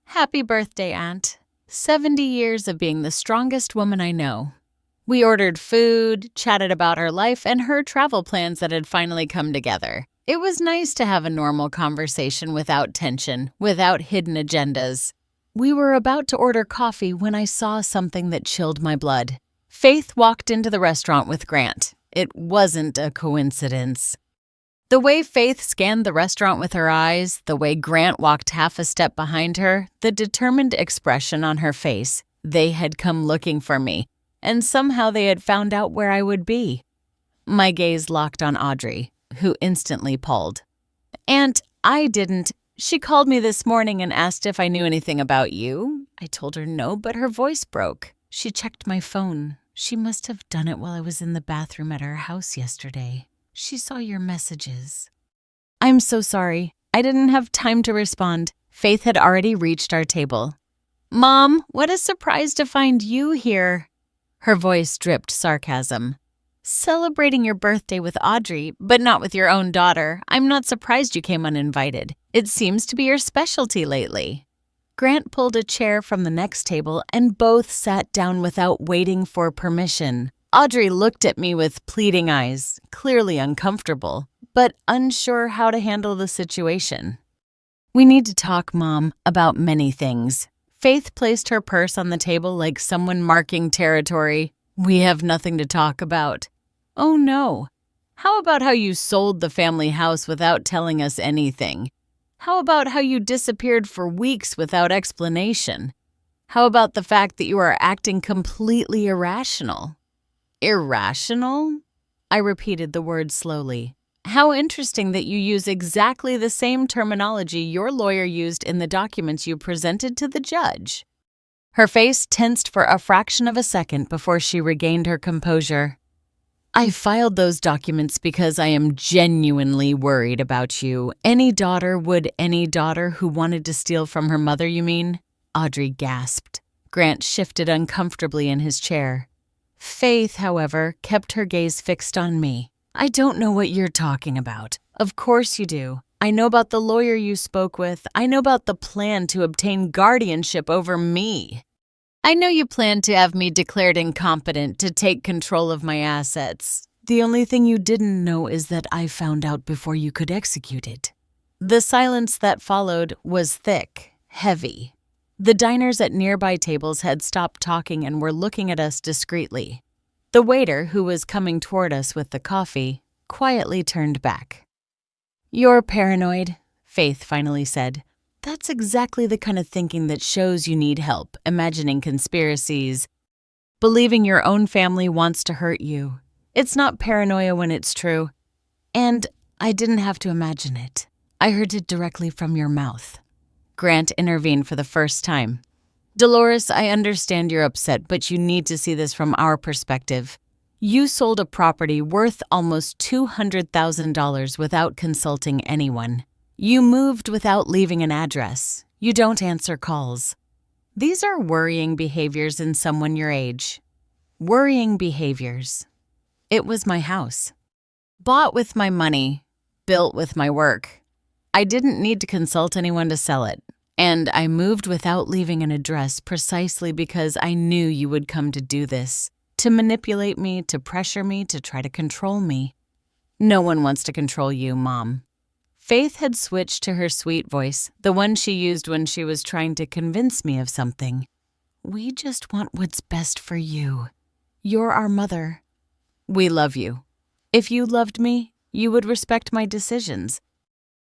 S1: Happy birthday, Aunt. 70 years of being the strongest woman I know. We ordered food, chatted about her life and her travel plans that had finally come together. It was nice to have a normal conversation without tension, without hidden agendas. We were about to order coffee when I saw something that chilled my blood. Faith walked into the restaurant with Grant. It wasn't a coincidence. The way Faith scanned the restaurant with her eyes, the way Grant walked half a step behind her, the determined expression on her face, they had come looking for me, and somehow they had found out where I would be. My gaze locked on Audrey, who instantly pulled. Aunt, I didn't. She called me this morning and asked if I knew anything about you. I told her no, but her voice broke. She checked my phone. She must have done it while I was in the bathroom at her house yesterday. She saw your messages. I'm so sorry. I didn't have time to respond. Faith had already reached our table. Mom, what a surprise to find you here. Her voice dripped sarcasm. Celebrating your birthday with Audrey, but not with your own daughter. I'm not surprised you came uninvited. It seems to be your specialty lately. Grant pulled a chair from the next table and both sat down without waiting for permission. Audrey looked at me with pleading eyes, clearly uncomfortable, but unsure how to handle the situation. We need to talk, Mom, about many things. Faith placed her purse on the table like someone marking territory. We have nothing to talk about. Oh no. How about how you sold the family house without telling us anything? How about how you disappeared for weeks without explanation? How about the fact that you are acting completely irrational? Irrational? I repeated the word slowly. How interesting that you use exactly the same terminology your lawyer used in the documents you presented to the judge. Her face tensed for a fraction of a second before she regained her composure. I filed those documents because I am genuinely worried about you. Any daughter who wanted to steal from her mother, you mean? Audrey gasped. Grant shifted uncomfortably in his chair. Faith, however, kept her gaze fixed on me. I don't know what you're talking about. Of course you do. I know about the lawyer you spoke with. I know about the plan to obtain guardianship over me. I know you plan to have me declared incompetent to take control of my assets. The only thing you didn't know is that I found out before you could execute it. The silence that followed was thick, heavy. The diners at nearby tables had stopped talking and were looking at us discreetly. The waiter, who was coming toward us with the coffee, quietly turned back. You're paranoid, Faith finally said. That's exactly the kind of thinking that shows you need help, imagining conspiracies, believing your own family wants to hurt you. It's not paranoia when it's true. And I didn't have to imagine it. I heard it directly from your mouth. Grant intervened for the first time. Dolores, I understand you're upset, but you need to see this from our perspective. You sold a property worth almost $200,000 without consulting anyone. You moved without leaving an address. You don't answer calls. These are worrying behaviors in someone your age. Worrying behaviors. It was my house. Bought with my money, built with my work. I didn't need to consult anyone to sell it. And I moved without leaving an address precisely because I knew you would come to do this, to manipulate me, to pressure me, to try to control me. No one wants to control you, Mom. Faith had switched to her sweet voice, the one she used when she was trying to convince me of something. We just want what's best for you. You're our mother. We love you. If you loved me, you would respect my decisions.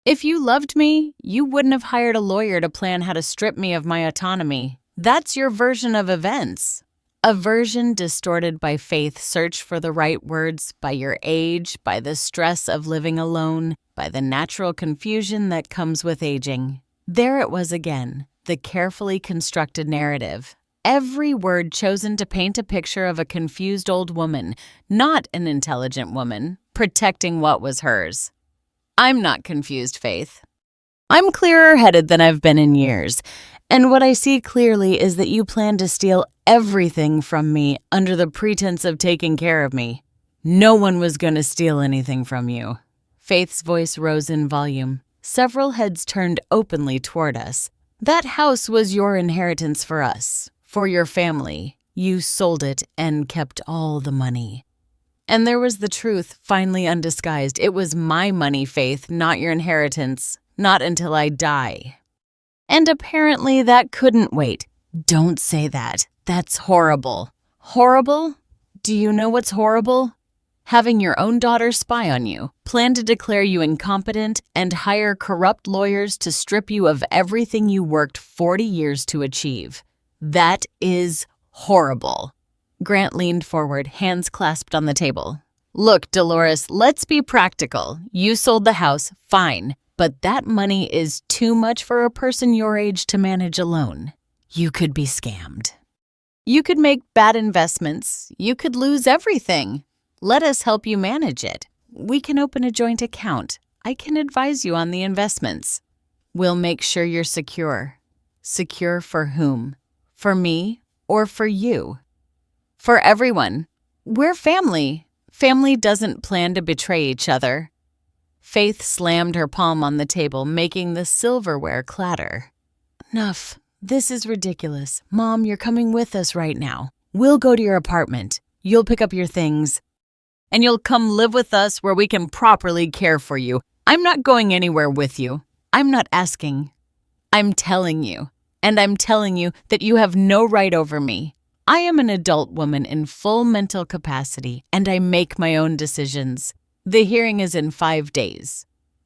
S1: If you loved me, you wouldn't have hired a lawyer to plan how to strip me of my autonomy. That's your version of events. A version distorted by Faith's search for the right words, by your age, by the stress of living alone, by the natural confusion that comes with aging. There it was again, the carefully constructed narrative. Every word chosen to paint a picture of a confused old woman, not an intelligent woman, protecting what was hers. I'm not confused, Faith. I'm clearer-headed than I've been in years, and what I see clearly is that you plan to steal everything from me under the pretense of taking care of me. No one was going to steal anything from you. Faith's voice rose in volume. Several heads turned openly toward us. That house was your inheritance for us, for your family. You sold it and kept all the money. And there was the truth, finally undisguised. It was my money, Faith, not your inheritance. Not until I die. And apparently that couldn't wait. Don't say that. That's horrible. Horrible? Do you know what's horrible? Having your own daughter spy on you, plan to declare you incompetent, and hire corrupt lawyers to strip you of everything you worked 40 years to achieve. That is horrible. Grant leaned forward, hands clasped on the table. Look, Dolores, let's be practical. You sold the house, fine. But that money is too much for a person your age to manage alone. You could be scammed. You could make bad investments. You could lose everything. Let us help you manage it. We can open a joint account. I can advise you on the investments. We'll make sure you're secure. Secure for whom? For me or for you? For everyone. We're family. Family doesn't plan to betray each other. Faith slammed her palm on the table, making the silverware clatter. Enough. This is ridiculous. Mom, you're coming with us right now. We'll go to your apartment. You'll pick up your things. And you'll come live with us where we can properly care for you. I'm not going anywhere with you. I'm not asking. I'm telling you. And I'm telling you that you have no right over me. I am an adult woman in full mental capacity, and I make my own decisions. The hearing is in 5 days.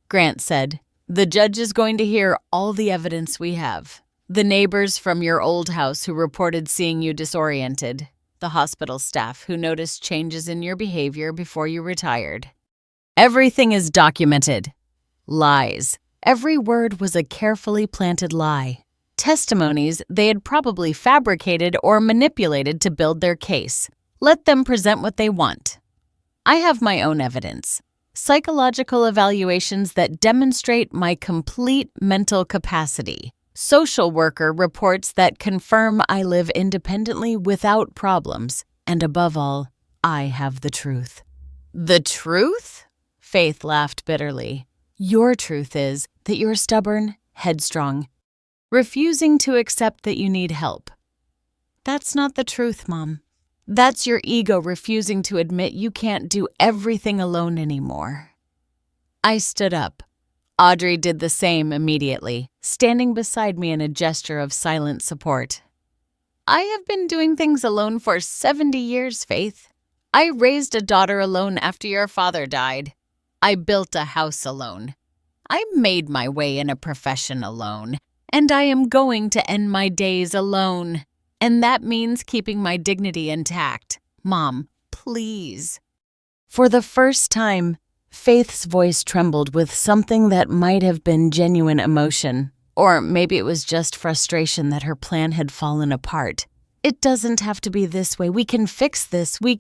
S1: Grant said, the judge is going to hear all the evidence we have. The neighbors from your old house who reported seeing you disoriented. The hospital staff who noticed changes in your behavior before you retired. Everything is documented. Lies. Every word was a carefully planted lie. Testimonies they had probably fabricated or manipulated to build their case. Let them present what they want. I have my own evidence. Psychological evaluations that demonstrate my complete mental capacity. Social worker reports that confirm I live independently without problems. And above all, I have the truth. The truth? Faith laughed bitterly. Your truth is that you're stubborn, headstrong, refusing to accept that you need help. That's not the truth, Mom. That's your ego refusing to admit you can't do everything alone anymore. I stood up. Audrey did the same immediately, standing beside me in a gesture of silent support. I have been doing things alone for 70 years, Faith. I raised a daughter alone after your father died. I built a house alone. I made my way in a profession alone, and I am going to end my days alone. And that means keeping my dignity intact. Mom, please. For the first time, Faith's voice trembled with something that might have been genuine emotion. Or maybe it was just frustration that her plan had fallen apart. It doesn't have to be this way. We can fix this. You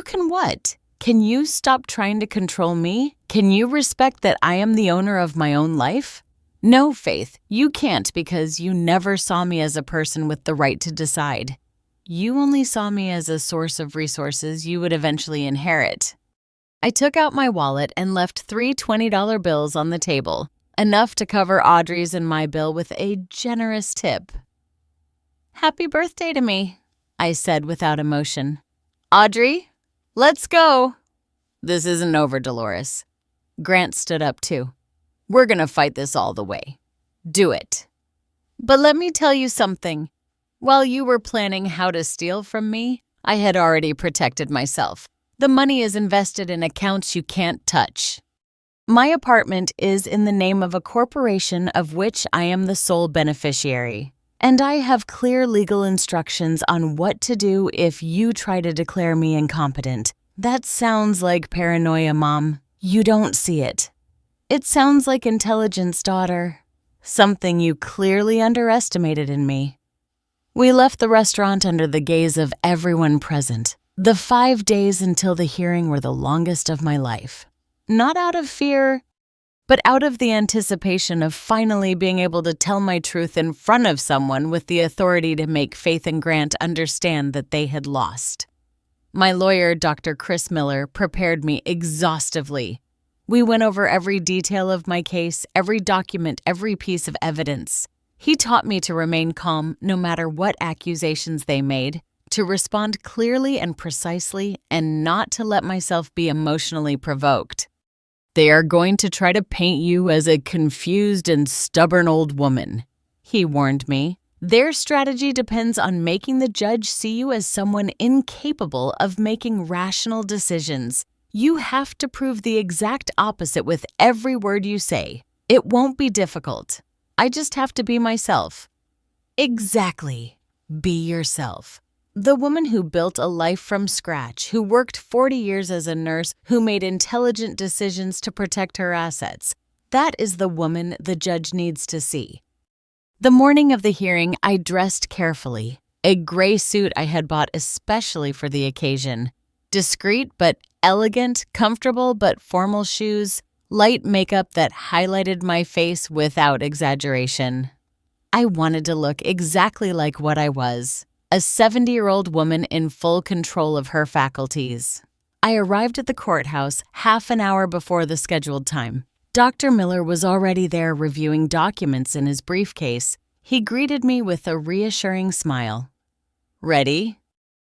S1: can what? Can you stop trying to control me? Can you respect that I am the owner of my own life? No, Faith, you can't because you never saw me as a person with the right to decide. You only saw me as a source of resources you would eventually inherit. I took out my wallet and left 3 $20 bills on the table, enough to cover Audrey's and my bill with a generous tip. Happy birthday to me, I said without emotion. Audrey, let's go. This isn't over, Dolores. Grant stood up too. We're gonna fight this all the way. Do it. But let me tell you something. While you were planning how to steal from me, I had already protected myself. The money is invested in accounts you can't touch. My apartment is in the name of a corporation of which I am the sole beneficiary, and I have clear legal instructions on what to do if you try to declare me incompetent. That sounds like paranoia, Mom. You don't see it. It sounds like intelligence, daughter. Something you clearly underestimated in me. We left the restaurant under the gaze of everyone present. The 5 days until the hearing were the longest of my life. Not out of fear, but out of the anticipation of finally being able to tell my truth in front of someone with the authority to make Faith and Grant understand that they had lost. My lawyer, Dr. Chris Miller, prepared me exhaustively. We went over every detail of my case, every document, every piece of evidence. He taught me to remain calm no matter what accusations they made, to respond clearly and precisely, and not to let myself be emotionally provoked. They are going to try to paint you as a confused and stubborn old woman, he warned me. Their strategy depends on making the judge see you as someone incapable of making rational decisions. You have to prove the exact opposite with every word you say. It won't be difficult. I just have to be myself. Exactly. Be yourself. The woman who built a life from scratch, who worked 40 years as a nurse, who made intelligent decisions to protect her assets. That is the woman the judge needs to see. The morning of the hearing, I dressed carefully. A gray suit I had bought especially for the occasion. Discreet but elegant, comfortable but formal shoes, light makeup that highlighted my face without exaggeration. I wanted to look exactly like what I was. A 70-year-old woman in full control of her faculties. I arrived at the courthouse half an hour before the scheduled time. Dr. Miller was already there reviewing documents in his briefcase. He greeted me with a reassuring smile. Ready?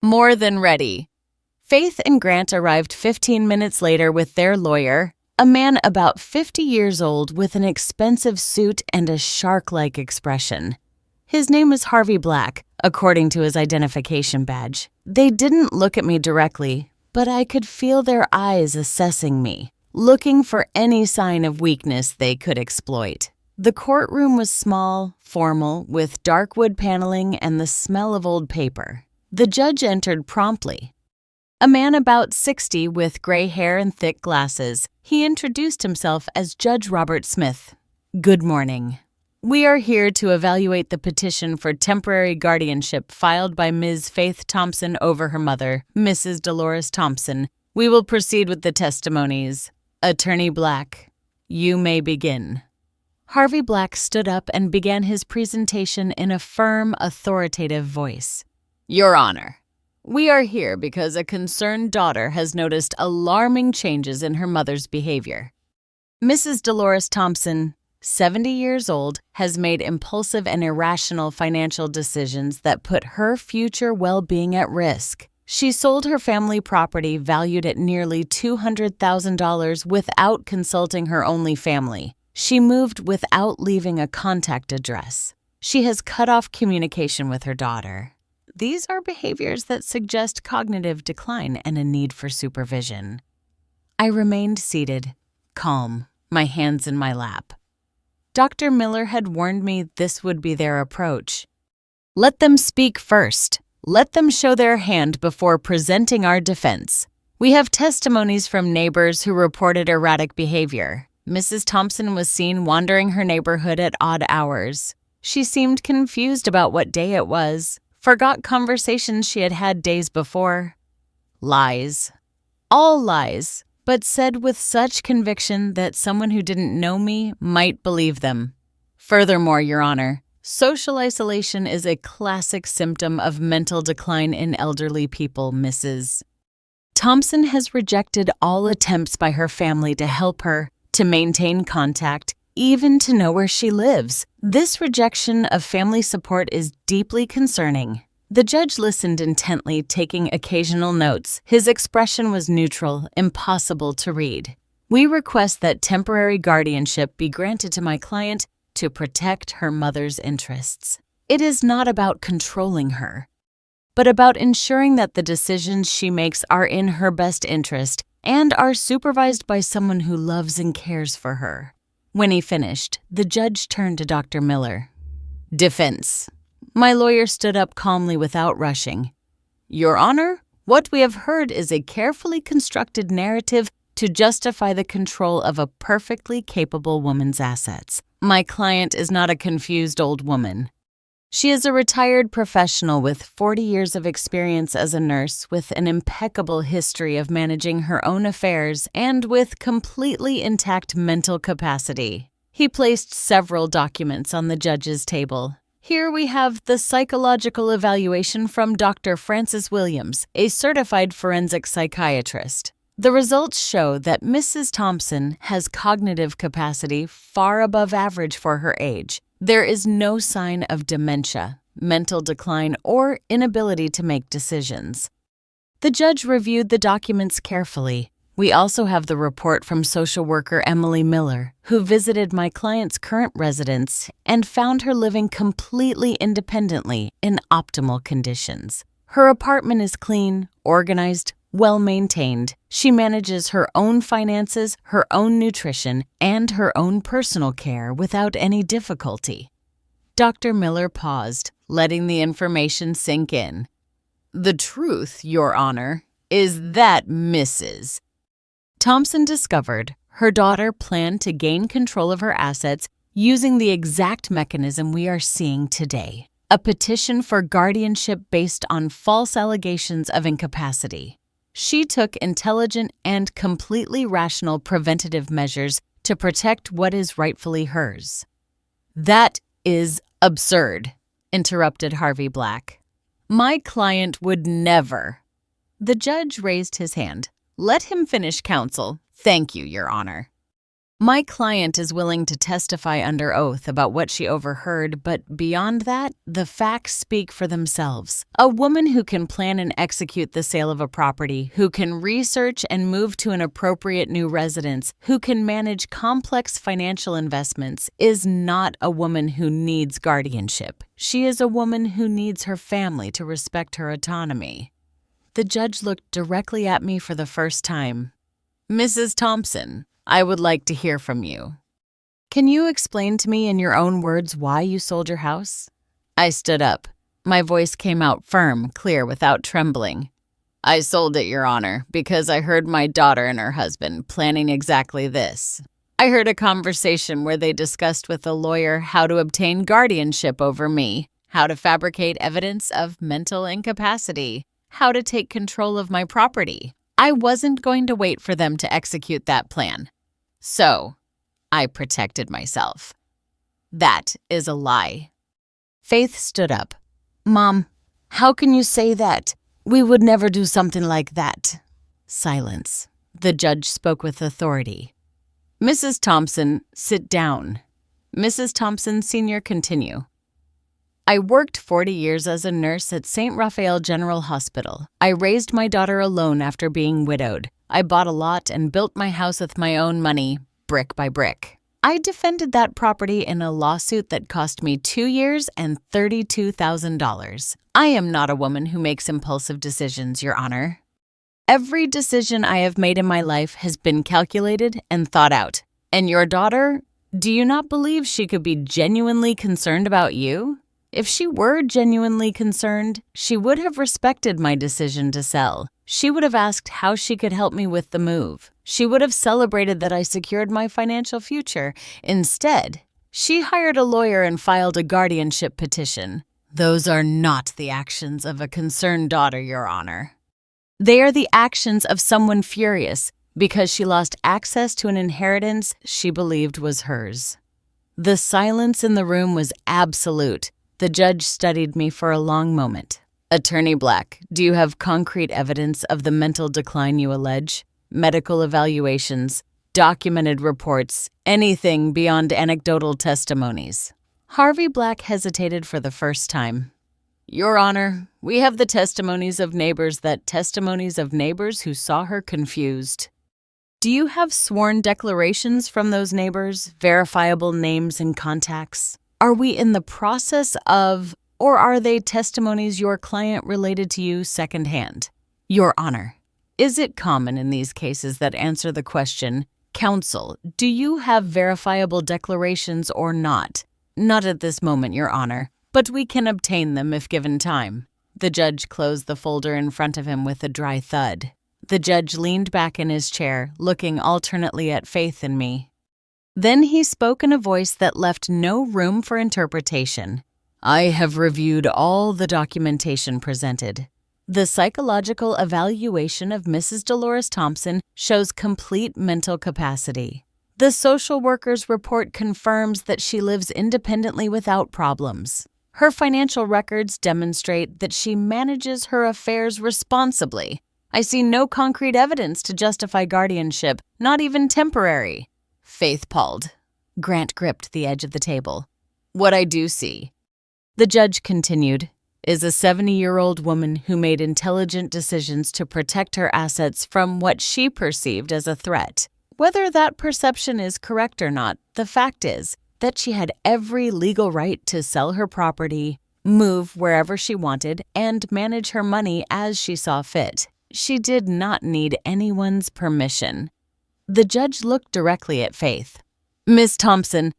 S1: More than ready. Faith and Grant arrived 15 minutes later with their lawyer, a man about 50 years old with an expensive suit and a shark-like expression. His name was Harvey Black, according to his identification badge. They didn't look at me directly, but I could feel their eyes assessing me, looking for any sign of weakness they could exploit. The courtroom was small, formal, with dark wood paneling and the smell of old paper. The judge entered promptly. A man about 60 with gray hair and thick glasses, he introduced himself as Judge Robert Smith. Good morning. We are here to evaluate the petition for temporary guardianship filed by Ms. Faith Thompson over her mother, Mrs. Dolores Thompson. We will proceed with the testimonies. Attorney Black, you may begin. Harvey Black stood up and began his presentation in a firm, authoritative voice. Your Honor, we are here because a concerned daughter has noticed alarming changes in her mother's behavior. Mrs. Dolores Thompson, 70 years old, has made impulsive and irrational financial decisions that put her future well-being at risk. She sold her family property valued at nearly $200,000 without consulting her only family. She moved without leaving a contact address. She has cut off communication with her daughter. These are behaviors that suggest cognitive decline and a need for supervision. I remained seated, calm, my hands in my lap. Dr. Miller had warned me this would be their approach. Let them speak first. Let them show their hand before presenting our defense. We have testimonies from neighbors who reported erratic behavior. Mrs. Thompson was seen wandering her neighborhood at odd hours. She seemed confused about what day it was, forgot conversations she had had days before. Lies. All lies, but said with such conviction that someone who didn't know me might believe them. Furthermore, Your Honor, social isolation is a classic symptom of mental decline in elderly people, Mrs. Thompson has rejected all attempts by her family to help her, to maintain contact, even to know where she lives. This rejection of family support is deeply concerning. The judge listened intently, taking occasional notes. His expression was neutral, impossible to read. We request that temporary guardianship be granted to my client to protect her mother's interests. It is not about controlling her. but about ensuring that the decisions she makes are in her best interest and are supervised by someone who loves and cares for her. When he finished, the judge turned to Dr. Miller. Defense. My lawyer stood up calmly without rushing. Your Honor, what we have heard is a carefully constructed narrative to justify the control of a perfectly capable woman's assets. My client is not a confused old woman. She is a retired professional with 40 years of experience as a nurse, with an impeccable history of managing her own affairs and with completely intact mental capacity. He placed several documents on the judge's table. Here we have the psychological evaluation from Dr. Francis Williams, a certified forensic psychiatrist. The results show that Mrs. Thompson has cognitive capacity far above average for her age. There is no sign of dementia, mental decline, or inability to make decisions. The judge reviewed the documents carefully. We also have the report from social worker Emily Miller, who visited my client's current residence and found her living completely independently in optimal conditions. Her apartment is clean, organized, well-maintained. She manages her own finances, her own nutrition, and her own personal care without any difficulty. Dr. Miller paused, letting the information sink in. The truth, Your Honor, is that Mrs. Thompson discovered her daughter planned to gain control of her assets using the exact mechanism we are seeing today, a petition for guardianship based on false allegations of incapacity. She took intelligent and completely rational preventative measures to protect what is rightfully hers. That is absurd, interrupted Harvey Black. My client would never. The judge raised his hand. Let him finish, counsel. Thank you, Your Honor. My client is willing to testify under oath about what she overheard, but beyond that, the facts speak for themselves. A woman who can plan and execute the sale of a property, who can research and move to an appropriate new residence, who can manage complex financial investments, is not a woman who needs guardianship. She is a woman who needs her family to respect her autonomy. The judge looked directly at me for the first time. Mrs. Thompson, I would like to hear from you. Can you explain to me in your own words why you sold your house? I stood up. My voice came out firm, clear, without trembling. I sold it, Your Honor, because I heard my daughter and her husband planning exactly this. I heard a conversation where they discussed with a lawyer how to obtain guardianship over me, how to fabricate evidence of mental incapacity, how to take control of my property. I wasn't going to wait for them to execute that plan. So, I protected myself. That is a lie. Faith stood up. Mom, how can you say that? We would never do something like that. Silence. The judge spoke with authority. Mrs. Thompson, sit down. Mrs. Thompson, Sr., continue. I worked 40 years as a nurse at St. Raphael General Hospital. I raised my daughter alone after being widowed. I bought a lot and built my house with my own money, brick by brick. I defended that property in a lawsuit that cost me 2 years and $32,000. I am not a woman who makes impulsive decisions, Your Honor. Every decision I have made in my life has been calculated and thought out. And your daughter, do you not believe she could be genuinely concerned about you? If she were genuinely concerned, she would have respected my decision to sell. She would have asked how she could help me with the move. She would have celebrated that I secured my financial future. Instead, she hired a lawyer and filed a guardianship petition. Those are not the actions of a concerned daughter, Your Honor. They are the actions of someone furious because she lost access to an inheritance she believed was hers. The silence in the room was absolute. The judge studied me for a long moment. Attorney Black, do you have concrete evidence of the mental decline you allege? Medical evaluations, documented reports, anything beyond anecdotal testimonies? Harvey Black hesitated for the first time. Your Honor, we have the testimonies of neighbors who saw her confused. Do you have sworn declarations from those neighbors, verifiable names and contacts? Are we in the process of or are they testimonies your client related to you secondhand? Your Honor, is it common in these cases that answer the question, Counsel, do you have verifiable declarations or not? Not at this moment, Your Honor, but we can obtain them if given time. The judge closed the folder in front of him with a dry thud. The judge leaned back in his chair, looking alternately at Faith and me. Then he spoke in a voice that left no room for interpretation. I have reviewed all the documentation presented. The psychological evaluation of Mrs. Dolores Thompson shows complete mental capacity. The social worker's report confirms that she lives independently without problems. Her financial records demonstrate that she manages her affairs responsibly. I see no concrete evidence to justify guardianship, not even temporary. Faith palled. Grant gripped the edge of the table. What I do see, the judge continued, is a 70-year-old woman who made intelligent decisions to protect her assets from what she perceived as a threat. Whether that perception is correct or not, the fact is that she had every legal right to sell her property, move wherever she wanted, and manage her money as she saw fit. She did not need anyone's permission. The judge looked directly at Faith. Miss Thompson,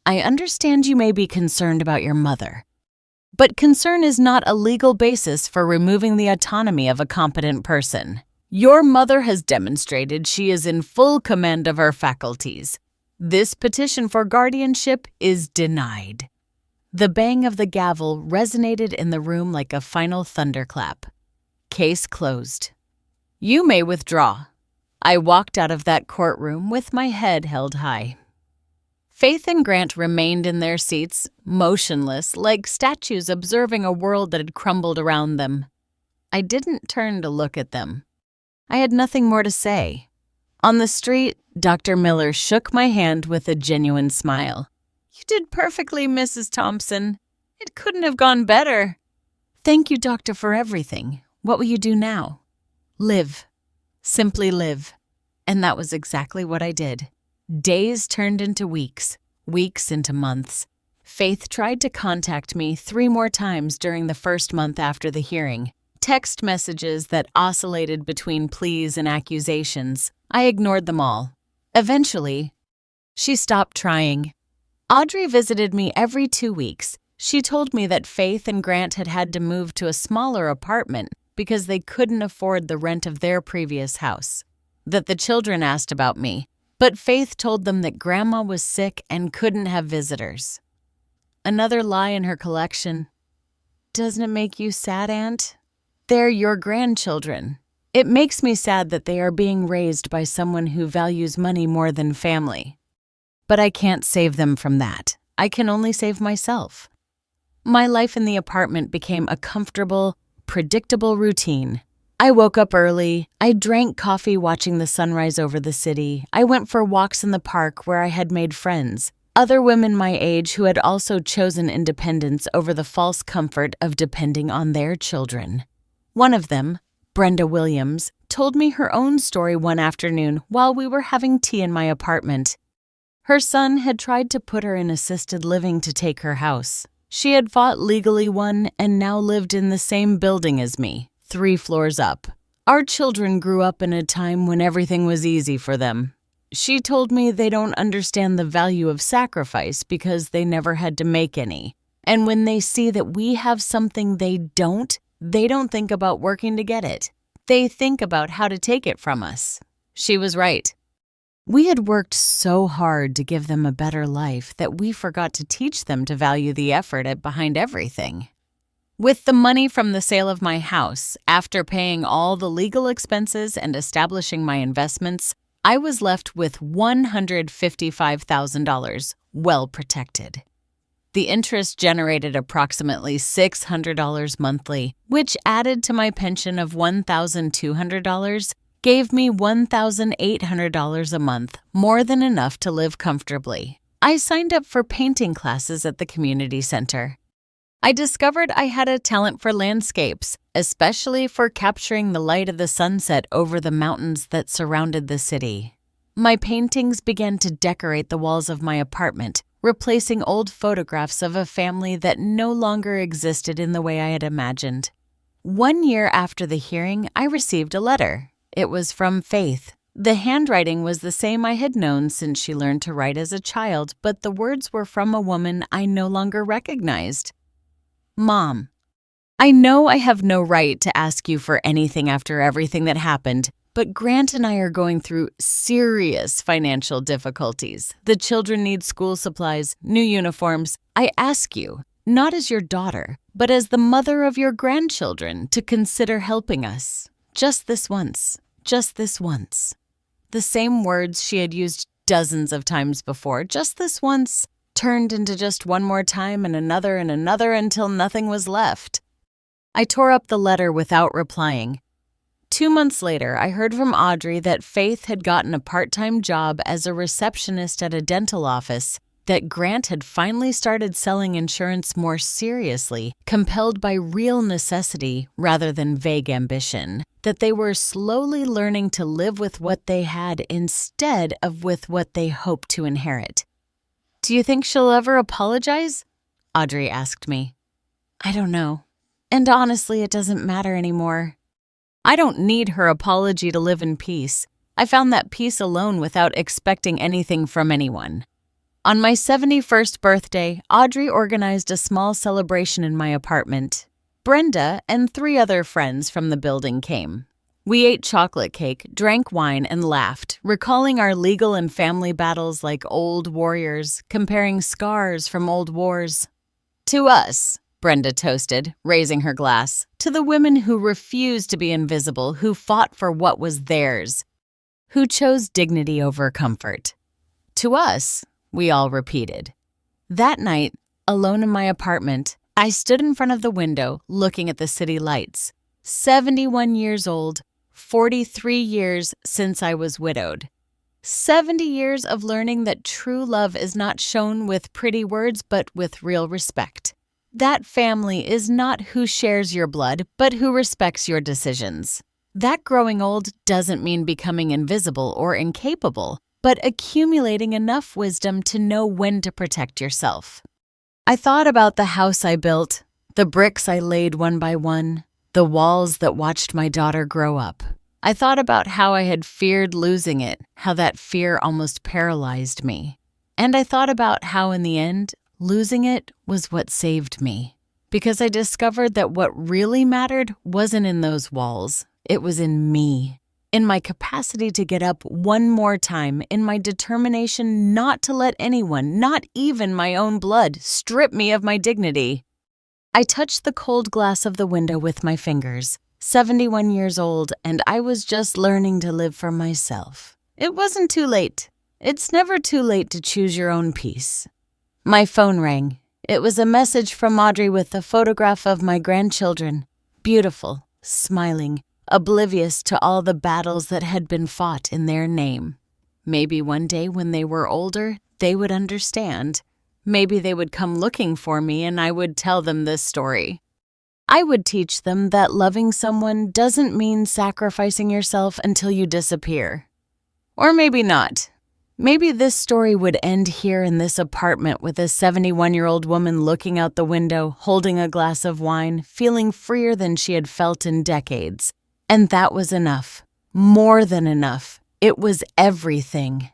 S1: I understand you may be concerned about your mother, but concern is not a legal basis for removing the autonomy of a competent person. Your mother has demonstrated she is in full command of her faculties. This petition for guardianship is denied. The bang of the gavel resonated in the room like a final thunderclap. Case closed. You may withdraw. I walked out of that courtroom with my head held high. Faith and Grant remained in their seats, motionless, like statues observing a world that had crumbled around them. I didn't turn to look at them. I had nothing more to say. On the street, Dr. Miller shook my hand with a genuine smile. You did perfectly, Mrs. Thompson. It couldn't have gone better. Thank you, doctor, for everything. What will you do now? Live. Simply live. And that was exactly what I did. Days turned into weeks, weeks into months. Faith tried to contact me 3 more times during the first month after the hearing. Text messages that oscillated between pleas and accusations. I ignored them all. Eventually, she stopped trying. Audrey visited me every 2 weeks. She told me that Faith and Grant had had to move to a smaller apartment because they couldn't afford the rent of their previous house. That the children asked about me, but Faith told them that Grandma was sick and couldn't have visitors. Another lie in her collection. Doesn't it make you sad, Aunt? They're your grandchildren. It makes me sad that they are being raised by someone who values money more than family. But I can't save them from that. I can only save myself. My life in the apartment became a comfortable, predictable routine. I woke up early. I drank coffee watching the sunrise over the city. I went for walks in the park where I had made friends. Other women my age who had also chosen independence over the false comfort of depending on their children. One of them, Brenda Williams, told me her own story one afternoon while we were having tea in my apartment. Her son had tried to put her in assisted living to take her house. She had fought legally won and now lived in the same building as me, 3 floors up. Our children grew up in a time when everything was easy for them. She told me they don't understand the value of sacrifice because they never had to make any. And when they see that we have something they don't think about working to get it. They think about how to take it from us. She was right. We had worked so hard to give them a better life that we forgot to teach them to value the effort behind everything. With the money from the sale of my house, after paying all the legal expenses and establishing my investments, I was left with $155,000, well protected. The interest generated approximately $600 monthly, which added to my pension of $1,200, gave me $1,800 a month, more than enough to live comfortably. I signed up for painting classes at the community center. I discovered I had a talent for landscapes, especially for capturing the light of the sunset over the mountains that surrounded the city. My paintings began to decorate the walls of my apartment, replacing old photographs of a family that no longer existed in the way I had imagined. 1 year after the hearing, I received a letter. It was from Faith. The handwriting was the same I had known since she learned to write as a child, but the words were from a woman I no longer recognized. Mom, I know I have no right to ask you for anything after everything that happened, but Grant and I are going through serious financial difficulties. The children need school supplies, new uniforms. I ask you, not as your daughter, but as the mother of your grandchildren, to consider helping us. Just this once. Just this once. The same words she had used dozens of times before, just this once, turned into just one more time and another until nothing was left. I tore up the letter without replying. 2 months later, I heard from Audrey that Faith had gotten a part-time job as a receptionist at a dental office, that Grant had finally started selling insurance more seriously, compelled by real necessity rather than vague ambition, that they were slowly learning to live with what they had instead of with what they hoped to inherit. "Do you think she'll ever apologize?" Audrey asked me. "I don't know. And honestly, it doesn't matter anymore. I don't need her apology to live in peace. I found that peace alone without expecting anything from anyone." On my 71st birthday, Audrey organized a small celebration in my apartment. Brenda and 3 other friends from the building came. We ate chocolate cake, drank wine, and laughed, recalling our legal and family battles like old warriors, comparing scars from old wars. "To us," Brenda toasted, raising her glass, "to the women who refused to be invisible, who fought for what was theirs, who chose dignity over comfort." "To us," we all repeated. That night, alone in my apartment, I stood in front of the window looking at the city lights. 71 years old, 43 years since I was widowed. 70 years of learning that true love is not shown with pretty words but with real respect. That family is not who shares your blood, but who respects your decisions. That growing old doesn't mean becoming invisible or incapable, but accumulating enough wisdom to know when to protect yourself. I thought about the house I built, the bricks I laid one by one, the walls that watched my daughter grow up. I thought about how I had feared losing it, how that fear almost paralyzed me. And I thought about how in the end, losing it was what saved me. Because I discovered that what really mattered wasn't in those walls, it was in me. In my capacity to get up one more time, in my determination not to let anyone, not even my own blood, strip me of my dignity. I touched the cold glass of the window with my fingers, 71 years old, and I was just learning to live for myself. It wasn't too late. It's never too late to choose your own peace. My phone rang. It was a message from Audrey with a photograph of my grandchildren, beautiful, smiling, oblivious to all the battles that had been fought in their name. Maybe one day when they were older, they would understand. Maybe they would come looking for me and I would tell them this story. I would teach them that loving someone doesn't mean sacrificing yourself until you disappear. Or maybe not. Maybe this story would end here in this apartment with a 71-year-old woman looking out the window, holding a glass of wine, feeling freer than she had felt in decades. And that was enough. More than enough. It was everything.